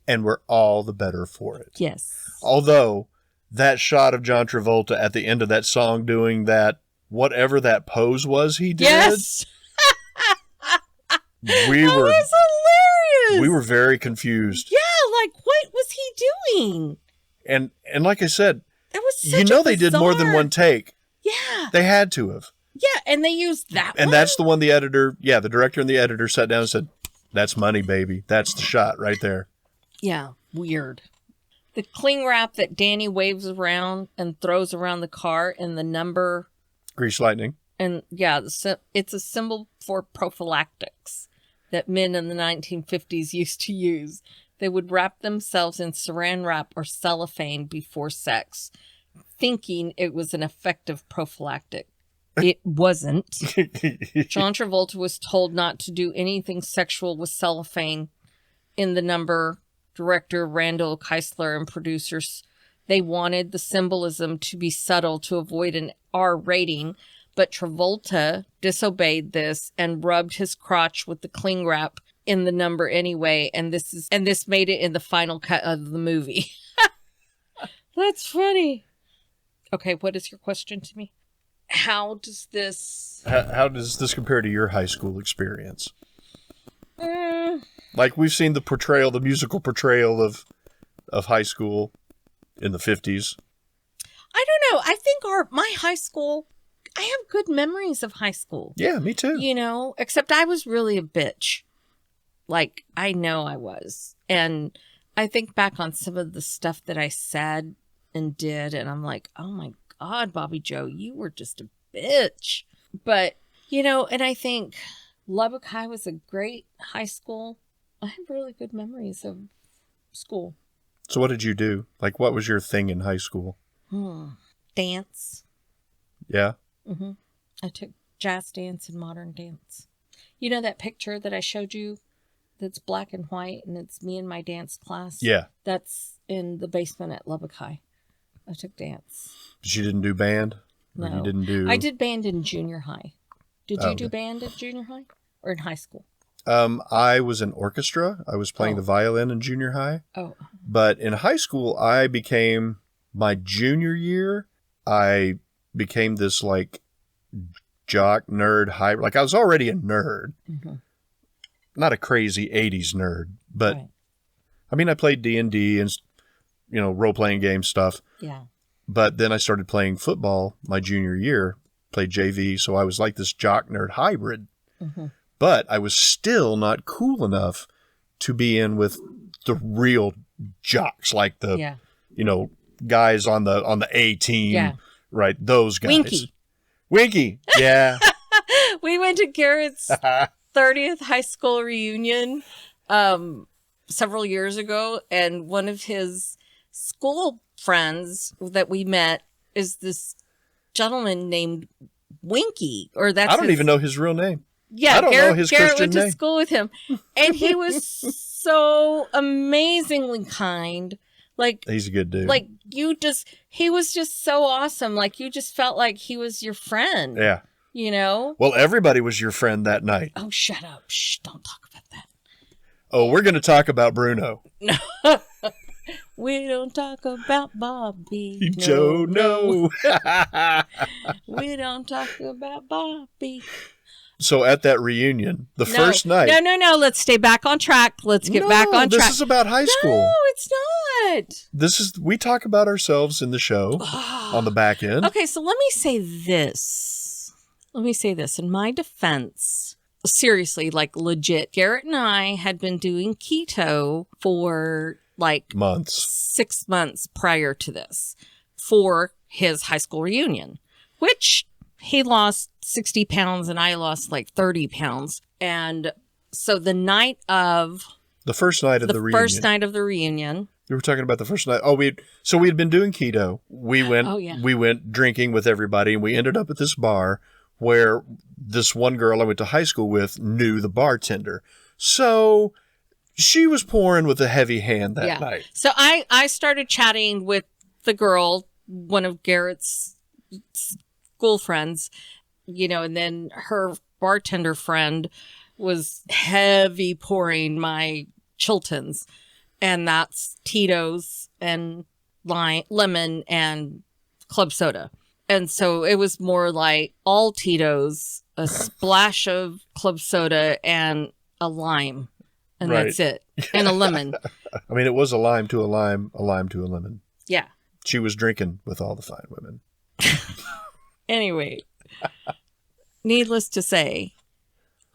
And we're all the better for it. Yes. Although, that shot of John Travolta at the end of that song doing that, whatever that pose was he did. Yes. Was hilarious. We were very confused. Yeah, like what was he doing? And like I said, it was such they did more than one take. Yeah. They had to have. Yeah, and they used that and that's the one the director and the editor sat down and said, "That's money, baby. That's the shot right there." Yeah. Weird. The cling wrap that Danny waves around and throws around the car and the number... Grease lightning. And it's a symbol for prophylactics that men in the 1950s used to use. They would wrap themselves in saran wrap or cellophane before sex, thinking it was an effective prophylactic. It wasn't. John Travolta was told not to do anything sexual with cellophane in the number. Director Randall Keisler and producers, they wanted the symbolism to be subtle to avoid an R rating, but Travolta disobeyed this and rubbed his crotch with the cling wrap in the number anyway, and this made it in the final cut of the movie. That's funny. Okay, what is your question to me? How does this compare to your high school experience? Like we've seen the musical portrayal of high school in the 50s. I don't know. I think my high school, I have good memories of high school. Yeah, me too. Except I was really a bitch. Like, I know I was. And I think back on some of the stuff that I said and did, and I'm like, oh my God, Bobby Joe, you were just a bitch. But, and I think Lubbock High was a great high school. I have really good memories of school. So what did you do? Like, what was your thing in high school? Dance. Yeah? Mm-hmm. I took jazz dance and modern dance. You know that picture that I showed you that's black and white and it's me and my dance class? Yeah. That's in the basement at Lubbock High. I took dance. But you didn't do band? No. You didn't do... I did band in junior high. Did you do band at junior high or in high school? I was in orchestra. I was playing the violin in junior high. Oh. But in high school, my junior year, I became this like jock nerd hybrid. Like I was already a nerd. Mm-hmm. Not a crazy 80s nerd, but right. I mean, I played D&D and, role-playing game stuff. Yeah. But then I started playing football my junior year, played JV. So I was like this jock nerd hybrid. Mm-hmm. But I was still not cool enough to be in with the real jocks, like the, guys on the A team, right? Those guys. Winky. Yeah. We went to Garrett's 30th high school reunion several years ago, and one of his school friends that we met is this gentleman named Winky, or that's I don't even know his real name. Yeah, I don't know his Garrett Christian went to name. school with him, and he was so amazingly kind. Like, He's a good dude. like he was just so awesome. Like, you just felt like he was your friend. Yeah. You know? Well, everybody was your friend that night. Oh, shut up. Shh, don't talk about that. Oh, we're going to talk about Bruno. We don't talk about Bobby. Joe, no. We don't talk about Bobby. So at that reunion, first night. No. Let's stay back on track. Let's get back on track. This is about high school. No, it's not. We talk about ourselves in the show on the back end. Okay, so let me say this. In my defense, seriously, like legit, Garrett and I had been doing keto for like months, 6 months prior to this for his high school reunion, which he lost 60 pounds and I lost like 30 pounds. And so the first night of the reunion. We were talking about the first night. Oh, we had been doing keto. We went drinking with everybody, and we ended up at this bar where this one girl I went to high school with knew the bartender. So she was pouring with a heavy hand that night. So I started chatting with the girl, one of Garrett's school friends, and then her bartender friend was heavy pouring my Chiltons, and that's Tito's and lemon and club soda. And so it was more like all Tito's, a splash of club soda, and a lime. And that's it. And a lemon. I mean, it was a lime to a lime, a lime to a lemon. Yeah. She was drinking with all the fine women. Anyway, needless to say,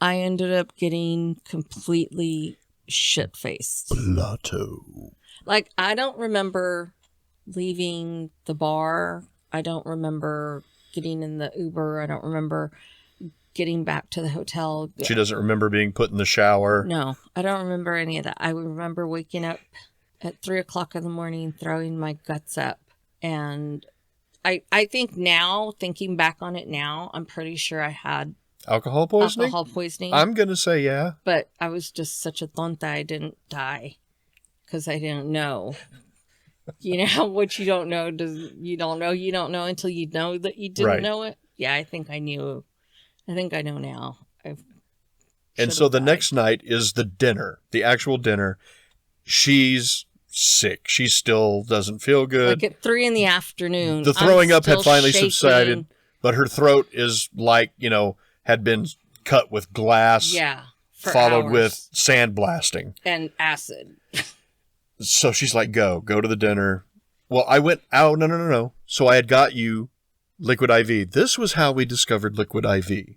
I ended up getting completely shit-faced. Blotto. Like, I don't remember leaving the bar. I don't remember getting in the Uber. I don't remember getting back to the hotel. She doesn't remember being put in the shower. No, I don't remember any of that. I remember waking up at 3:00 in the morning, throwing my guts up. And I think now, thinking back on it now, I'm pretty sure I had alcohol poisoning. I'm going to say yeah. But I was just such a tonta, I didn't die because I didn't know. What you don't know, you don't know until you know that you didn't know it. Yeah, I think I knew. I think I know now. And so the next night is the dinner, the actual dinner. She's sick. She still doesn't feel good. Like at 3 p.m. The throwing up had finally subsided, but her throat is like, had been cut with glass. Yeah. Followed with sandblasting. And acid. So she's like, go to the dinner. Well, I went, no. So I had got you Liquid IV. This was how we discovered Liquid IV.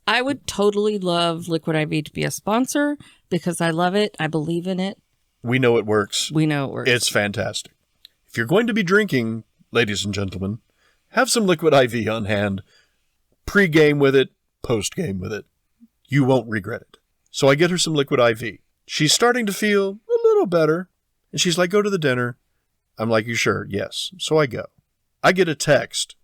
I would totally love Liquid IV to be a sponsor because I love it. I believe in it. We know it works. It's fantastic. If you're going to be drinking, ladies and gentlemen, have some Liquid IV on hand. Pre-game with it, post-game with it. You won't regret it. So I get her some Liquid IV. She's starting to feel a little better. And she's like, go to the dinner. I'm like, you sure? Yes. So I go. I get a text.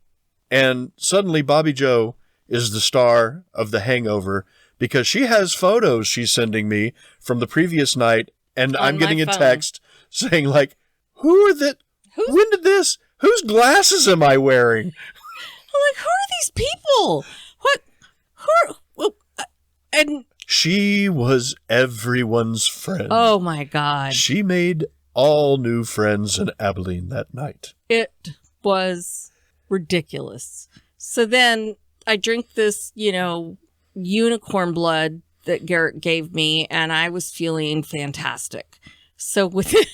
And suddenly Bobby Joe is the star of The Hangover because she has photos she's sending me from the previous night. And I'm getting a text saying like, whose glasses am I wearing? I'm like, who are these people? And she was everyone's friend. Oh my God. She made all new friends in Abilene that night. It was ridiculous. So then I drink this, unicorn blood that Garrett gave me, and I was feeling fantastic. So within...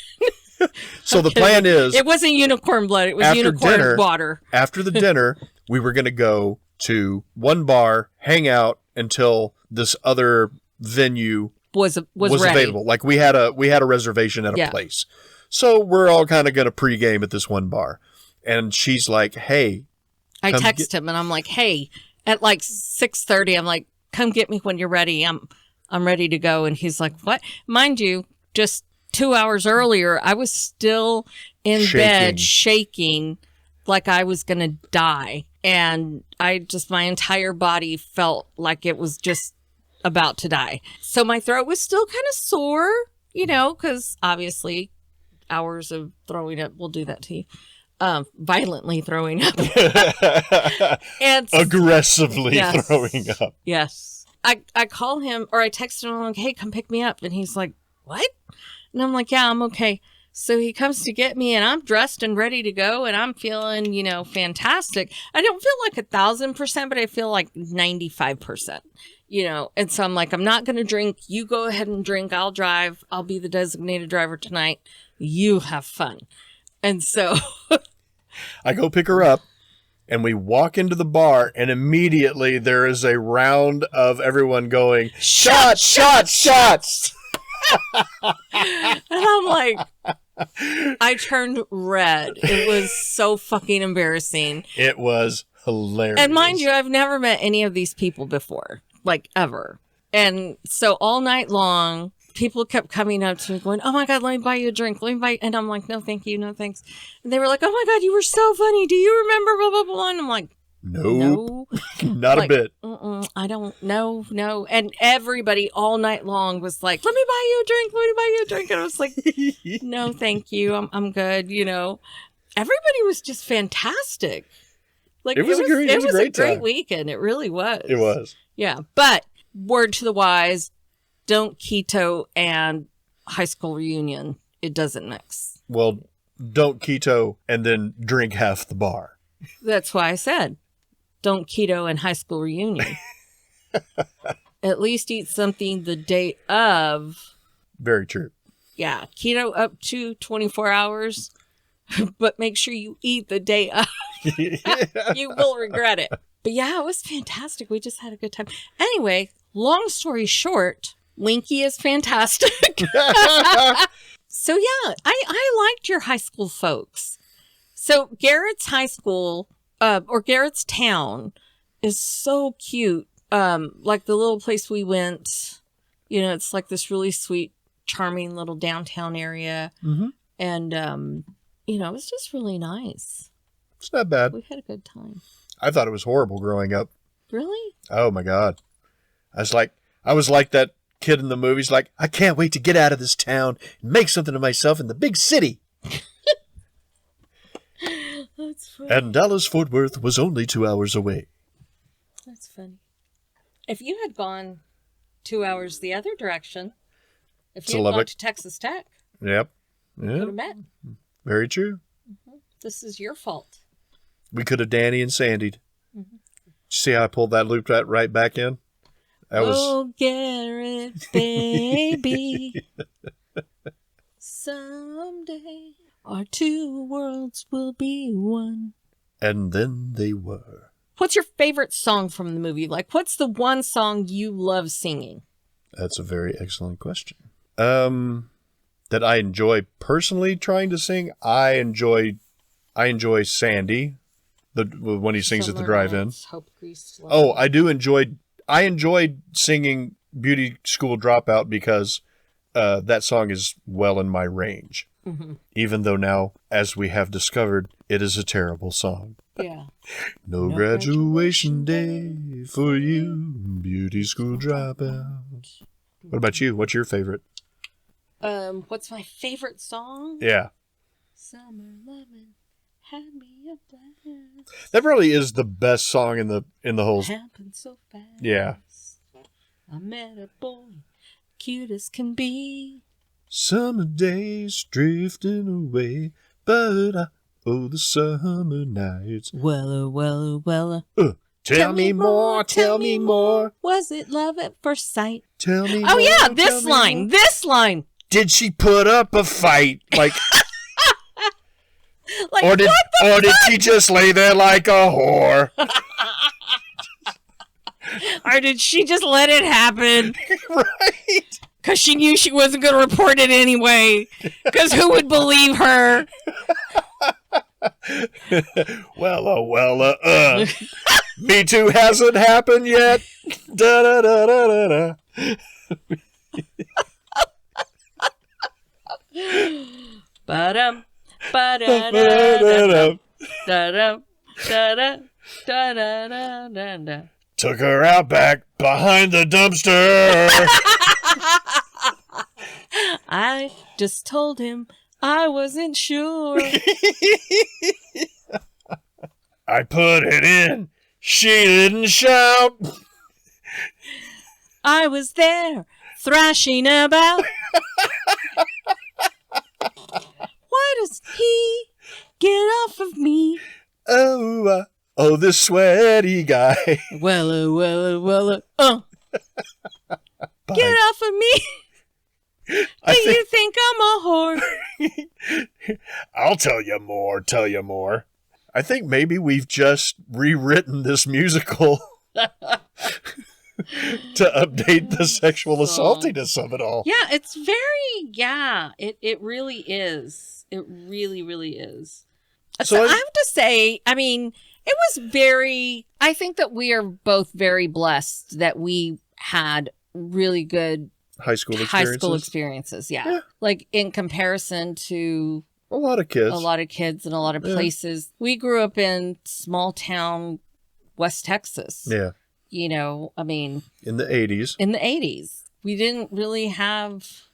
So the plan is... It wasn't unicorn blood. It was unicorn water. After the dinner, we were going to go to one bar, hang out until this other venue was available. Like we had a reservation at a place. So we're all kind of going to pregame at this one bar. And she's like, hey. I text him and I'm like, hey, at like 6:30, I'm like, come get me when you're ready. I'm ready to go. And he's like, what? Mind you, just 2 hours earlier, I was still in bed shaking like I was going to die. And my entire body felt like it was just about to die. So my throat was still kind of sore, because obviously hours of throwing up will do that to you. Violently throwing up. And aggressively throwing up. Yes. I call him, or I text him, I'm like, hey, come pick me up. And he's like, what? And I'm like, yeah, I'm okay. So he comes to get me, and I'm dressed and ready to go, and I'm feeling, fantastic. I don't feel like 1,000%, but I feel like 95%, And so I'm like, I'm not going to drink. You go ahead and drink. I'll drive. I'll be the designated driver tonight. You have fun. And so I go pick her up, and we walk into the bar, and immediately there is a round of everyone going, shots, shots, shots. And I'm like, I turned red. It was so fucking embarrassing. It was hilarious. And mind you, I've never met any of these people before, like ever. And so all night long, people kept coming up to me going, oh my God, let me buy you a drink. And I'm like, no, thank you. No, thanks. And they were like, oh my God, you were so funny. Do you remember blah, blah, blah? And I'm like, no, not a bit. I don't know. No. And everybody all night long was like, let me buy you a drink. Let me buy you a drink. And I was like, no, thank you. I'm good. Everybody was just fantastic. Like, it was a great weekend. It really was. It was. Yeah. But word to the wise, don't keto and high school reunion. It doesn't mix. Well, don't keto and then drink half the bar. That's why I said, don't keto and high school reunion. At least eat something the day of. Very true. Yeah. Keto up to 24 hours, but make sure you eat the day of. You will regret it. But yeah, it was fantastic. We just had a good time. Anyway, long story short, Winky is fantastic. So yeah, I liked your high school folks. So Garrett's high school, or Garrett's town, is so cute. Like the little place we went, it's like this really sweet, charming little downtown area. Mm-hmm. And, it was just really nice. It's not bad. We had a good time. I thought it was horrible growing up. Really? Oh my God. I was like that kid in the movies, like, I can't wait to get out of this town and make something of myself in the big city. That's funny. And Dallas-Fort Worth was only 2 hours away. That's funny. If you had gone 2 hours the other direction, if you had gone to Texas Tech, yep. We could have met. Very true. Mm-hmm. This is your fault. We could have Danny and Sandied. Mm-hmm. See how I pulled that loop right back in? Oh, Garrett, baby. Someday our two worlds will be one. And then they were. What's your favorite song from the movie? Like, what's the one song you love singing? That's a very excellent question. That I enjoy personally trying to sing. I enjoy Sandy, when he sings at the drive-in. Hope Grease. Oh, I enjoyed singing Beauty School Dropout because that song is well in my range. Mm-hmm. Even though now, as we have discovered, it is a terrible song. Yeah. No graduation day for you, Beauty School Dropout. What about you? What's your favorite? What's my favorite song? Yeah. Summer lovin' had me a blast. That really is the best song in the whole. Happened so fast. Yeah. I met a boy, cute as can be. Summer days drifting away, but the summer nights. Well. Tell me more, tell me more. Was it love at first sight? Tell me more. Oh yeah, this line. Did she put up a fight? Like, like or did she just lay there like a whore? Or did she just let it happen? Right. Because she knew she wasn't going to report it anyway. Because who would believe her? Well. Me Too hasn't happened yet. Da da da da da da. Ba-dum, ba-da-da-da-dum, da-dum, da-da, da-da-da-da-da. Took her out back behind the dumpster. I just told him I wasn't sure. I put it in. She didn't shout. I was there thrashing about. Why does he get off of me? Oh, this sweaty guy. Well, get off of me. You think I'm a whore? I'll tell you more. I think maybe we've just rewritten this musical to update the sexual assaultiness of it all. Yeah, it really is. It really, really is. So I have to say, I mean, it was I think that we are both very blessed that we had really good high school experiences. Yeah. Like in comparison to a lot of kids and a lot of places. We grew up in small town West Texas. Yeah. You know, I mean, in the 80s. We didn't really have,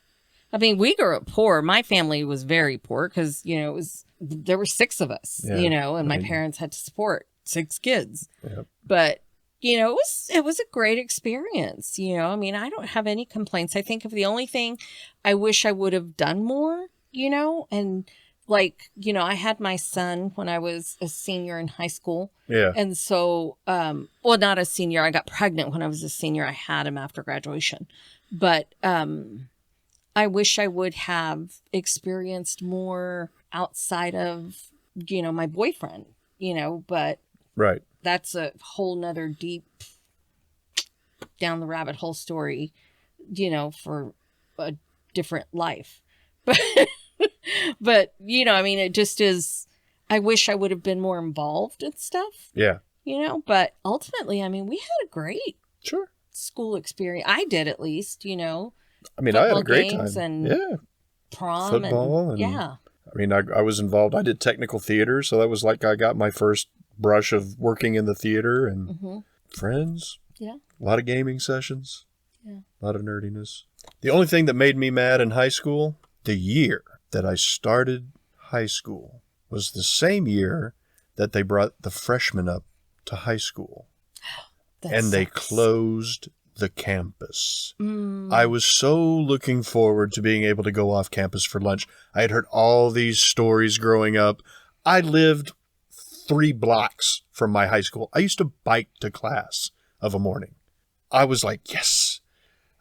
I mean, we grew up poor. My family was very poor because, you know, there were 6 of us, you know, and my parents had to support 6 kids. Yep. But, you know, it was a great experience. You know, I mean, I don't have any complaints. I think of the only thing I wish I would have done more, you know, and like, you know, I had my son when I was a senior in high school. Yeah. And so, well, not a senior. I got pregnant when I was a senior. I had him after graduation. But I wish I would have experienced more outside of, you know, my boyfriend, you know, but right. That's a whole nother deep down the rabbit hole story, you know, for a different life. But, you know, I mean, it just is, I wish I would have been more involved in stuff. Yeah. You know, but ultimately, I mean, we had a great school experience. I did, at least, you know. I mean, I had a great time. And prom. Football. And I mean, I was involved. I did technical theater. So that was like I got my first brush of working in the theater and friends. Yeah. A lot of gaming sessions. Yeah. A lot of nerdiness. The only thing that made me mad in high school, the year that I started high school, was the same year that they brought the freshmen up to high school. They closed the campus. I was so looking forward to being able to go off campus for lunch. I had heard all these stories growing up. I lived 3 blocks from my high school. I used to bike to class of a morning. I was like, yes,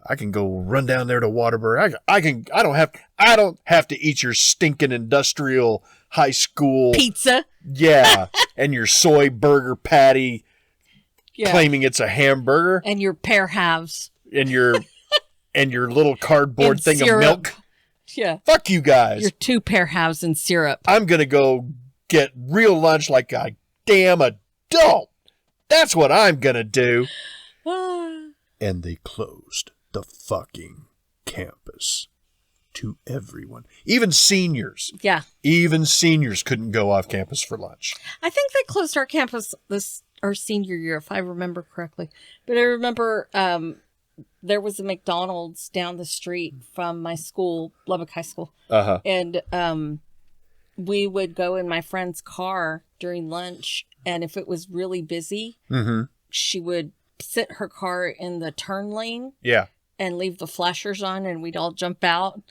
I can go run down there to Waterbury. I don't have to eat your stinking industrial high school pizza. Yeah. And your soy burger patty claiming it's a hamburger. And your pear halves. And your little cardboard thing syrup. Of milk. Yeah. Fuck you guys. Your 2 pear halves and syrup. I'm going to go get real lunch like a damn adult. That's what I'm going to do. And they closed the fucking campus to everyone. Even seniors. Yeah. Even seniors couldn't go off campus for lunch. I think they closed our campus our senior year, if I remember correctly. But I remember there was a McDonald's down the street from my school, Lubbock High School. Uh-huh. And we would go in my friend's car during lunch, and if it was really busy, she would sit her car in the turn lane. Yeah. And leave the flashers on, and we'd all jump out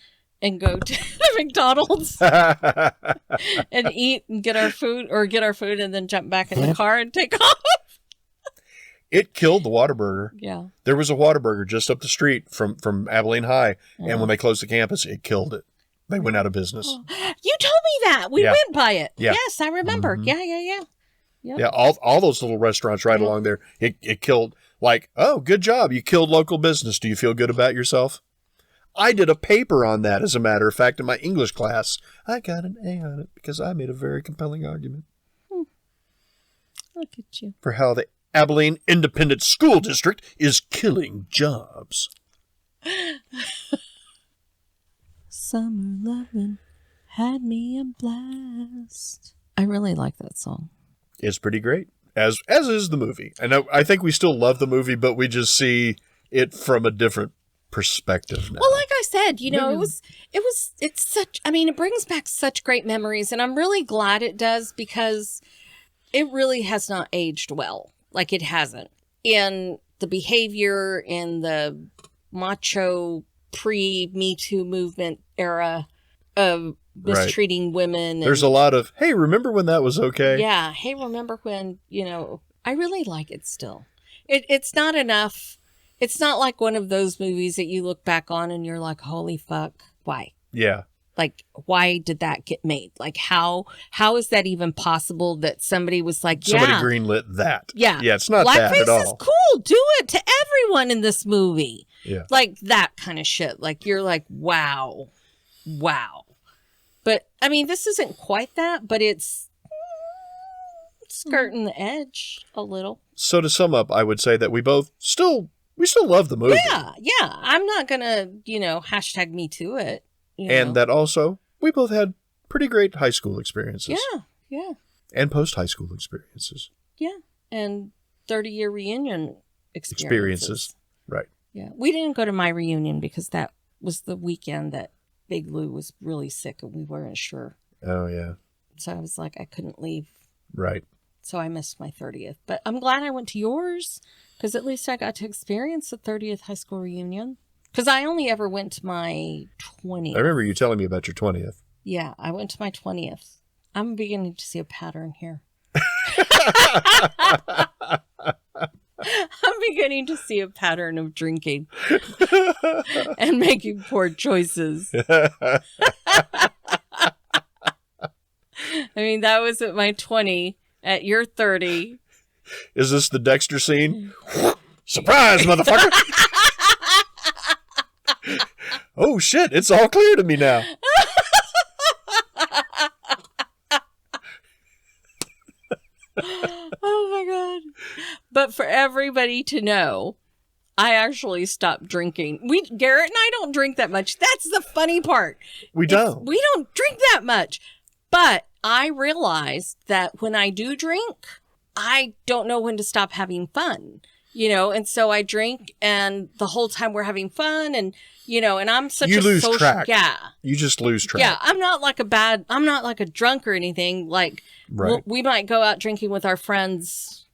and go to McDonald's and eat and get our food, and then jump back in the car and take off. It killed the Whataburger. Yeah. There was a Whataburger just up the street from Abilene High, and when they closed the campus, it killed it. They went out of business. Oh. You told me that. We went by it. Yeah. Yes, I remember. Yeah. Yep. Yeah, all those little restaurants right along there, it killed. Like, oh, good job. You killed local business. Do you feel good about yourself? I did a paper on that, as a matter of fact, in my English class. I got an A on it because I made a very compelling argument. Look at you. For how the Abilene Independent School District is killing jobs. summer lovin' had me a blast. I really like that song. It's pretty great, as is the movie. I think we still love the movie, but we just see it from a different perspective now. Well, like I said, it brings back such great memories, and I'm really glad it does, because it really has not aged well. Like, it hasn't. In the behavior in the macho pre-Me Too movement era of mistreating women. There's a lot of, hey, remember when that was okay? Yeah. Hey, remember when, I really like it still. It's not enough. It's not like one of those movies that you look back on and you're like, holy fuck, why? Yeah. Like, why did that get made? Like, how is that even possible that somebody was like, somebody greenlit that? Yeah. Yeah, it's not that at all. Blackface is cool. Do it to everyone in this movie. Yeah. Like, that kind of shit. Like, you're like, wow. But, this isn't quite that, but it's skirting the edge a little. So to sum up, I would say that we still love the movie. Yeah. I'm not going to, hashtag me to it. And that also, we both had pretty great high school experiences. Yeah. And post-high school experiences. Yeah. And 30-year reunion experiences. Right. Yeah. We didn't go to my reunion because that was the weekend that Big Lou was really sick and we weren't sure. Oh, yeah. So I was like, I couldn't leave. Right. So I missed my 30th. But I'm glad I went to yours, because at least I got to experience the 30th high school reunion. Because I only ever went to my 20th. I remember you telling me about your 20th. Yeah, I went to my 20th. I'm beginning to see a pattern here. I'm beginning to see a pattern of drinking and making poor choices. That was at my 20. At your 30. Is this the Dexter scene? Surprise, motherfucker! Oh, shit, it's all clear to me now. Oh, my God. But for everybody to know, I actually stopped drinking. Garrett and I don't drink that much. That's the funny part. We don't drink that much. But I realized that when I do drink, I don't know when to stop having fun. And so I drink, and the whole time we're having fun, and and I'm such a social track. Yeah. You just lose track. Yeah, I'm not like a drunk or anything. Like, right. we might go out drinking with our friends,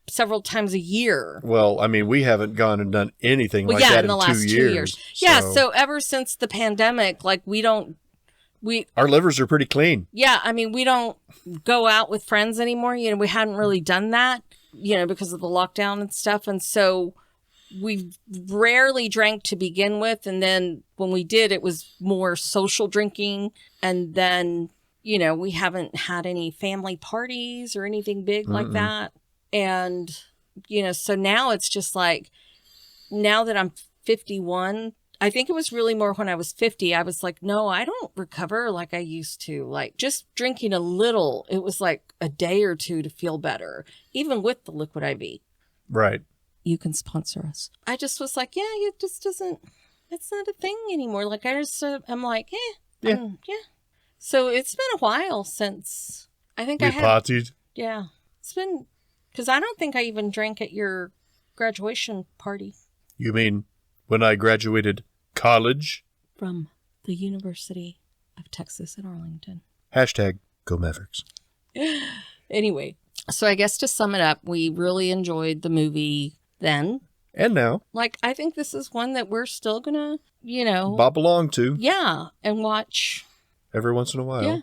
several times a year. Well, we haven't gone and done anything like that in the last 2 years. So. Yeah, so ever since the pandemic, like, our livers are pretty clean. Yeah, we don't go out with friends anymore. We hadn't really done that, because of the lockdown and stuff. And so we rarely drank to begin with. And then when we did, it was more social drinking. And then, we haven't had any family parties or anything big like that. And, so now it's just like, now that I'm 51, I think it was really more when I was 50. I was like, no, I don't recover like I used to. Like, just drinking a little, it was like a day or two to feel better, even with the Liquid IV. Right. You can sponsor us. I just was like, yeah, it just doesn't, it's not a thing anymore. Like, I'm like, yeah. So it's been a while since I think we I had. partied. Yeah. It's been, because I don't think I even drank at your graduation party. You mean when I graduated college? From the University of Texas at Arlington. Hashtag Go Mavericks. Anyway, so I guess to sum it up, we really enjoyed the movie then. And now. Like, I think this is one that we're still gonna, bop along to. Yeah, and watch. Every once in a while. Yeah.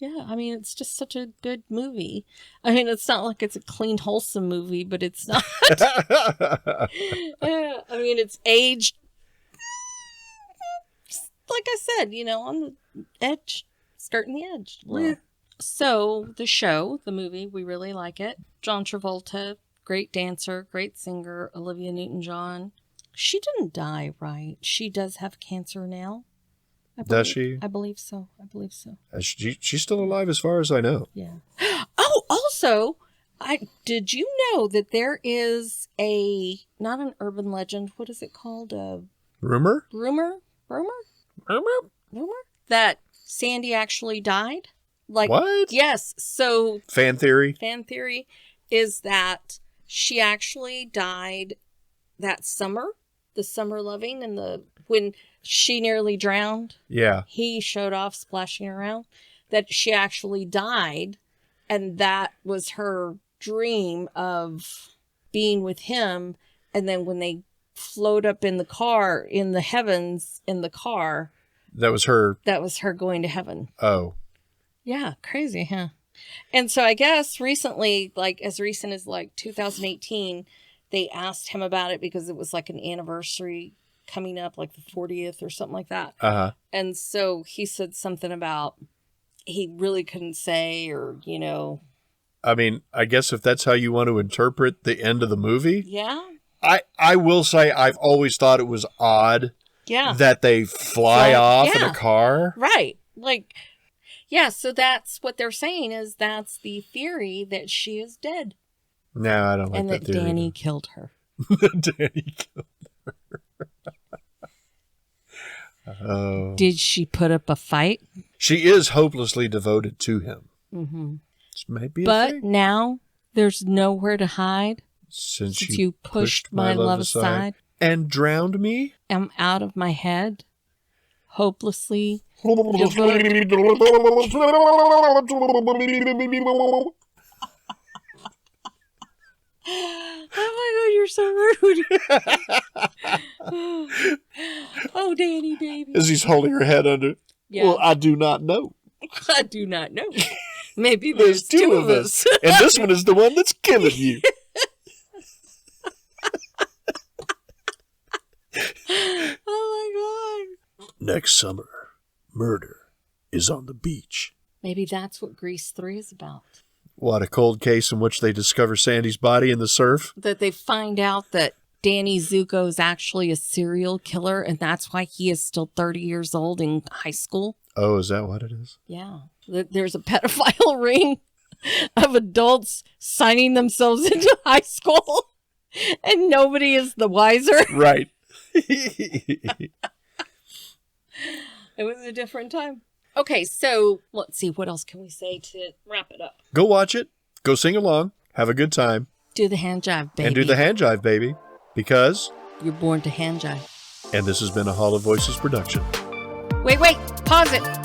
It's just such a good movie. It's not like it's a clean, wholesome movie, but it's not. It's aged, like I said, on the edge, skirting the edge. Yeah. So the movie, we really like it. John Travolta, great dancer, great singer. Olivia Newton-John. She didn't die, right? She does have cancer now. Does she? I believe so. She's still alive as far as I know. Yeah. Oh, also, did you know that there is not an urban legend, what is it called? Rumor? Rumor? rumor that Sandy actually died. Like, what? Yes. So Fan theory is that she actually died that summer, the summer loving, and when she nearly drowned. Yeah. He showed off splashing around. That she actually died, and that was her dream of being with him. And then when they float up in the car, in the heavens, in the car, that was her going to heaven. Oh. Yeah, crazy, huh? And so I guess recently, like as recent as like 2018, they asked him about it because it was like an anniversary coming up, like the 40th or something like that. Uh-huh. And so he said something about he really couldn't say, or, you know. I mean, I guess if that's how you want to interpret the end of the movie. Yeah. I will say I've always thought it was odd that they fly off in a car. Right. Like, yeah, so that's what they're saying is that's the theory that she is dead. No, I don't like and that theory. And that Danny killed her. Danny killed her. Oh. Did she put up a fight? She is hopelessly devoted to him. Mm-hmm. Maybe but now there's nowhere to hide since you pushed my love aside and drowned me. I'm out of my head, hopelessly Oh my God, you're so rude. Oh, Danny, baby. As he's holding her head under. Yeah. Well, I do not know. I do not know. Maybe there's two of us. And this one is the one that's killing you. Oh my God. Next summer, murder is on the beach. Maybe that's what Grease 3 is about. What, a cold case in which they discover Sandy's body in the surf? That they find out that Danny Zuko is actually a serial killer, and that's why he is still 30 years old in high school. Oh, is that what it is? Yeah. There's a pedophile ring of adults signing themselves into high school, and nobody is the wiser. Right. It was a different time. Okay, so let's see. What else can we say to wrap it up? Go watch it. Go sing along. Have a good time. Do the hand jive, baby. And do the hand jive, baby. Because you're born to hand jive. And this has been a Hall of Voices production. Wait. Pause it.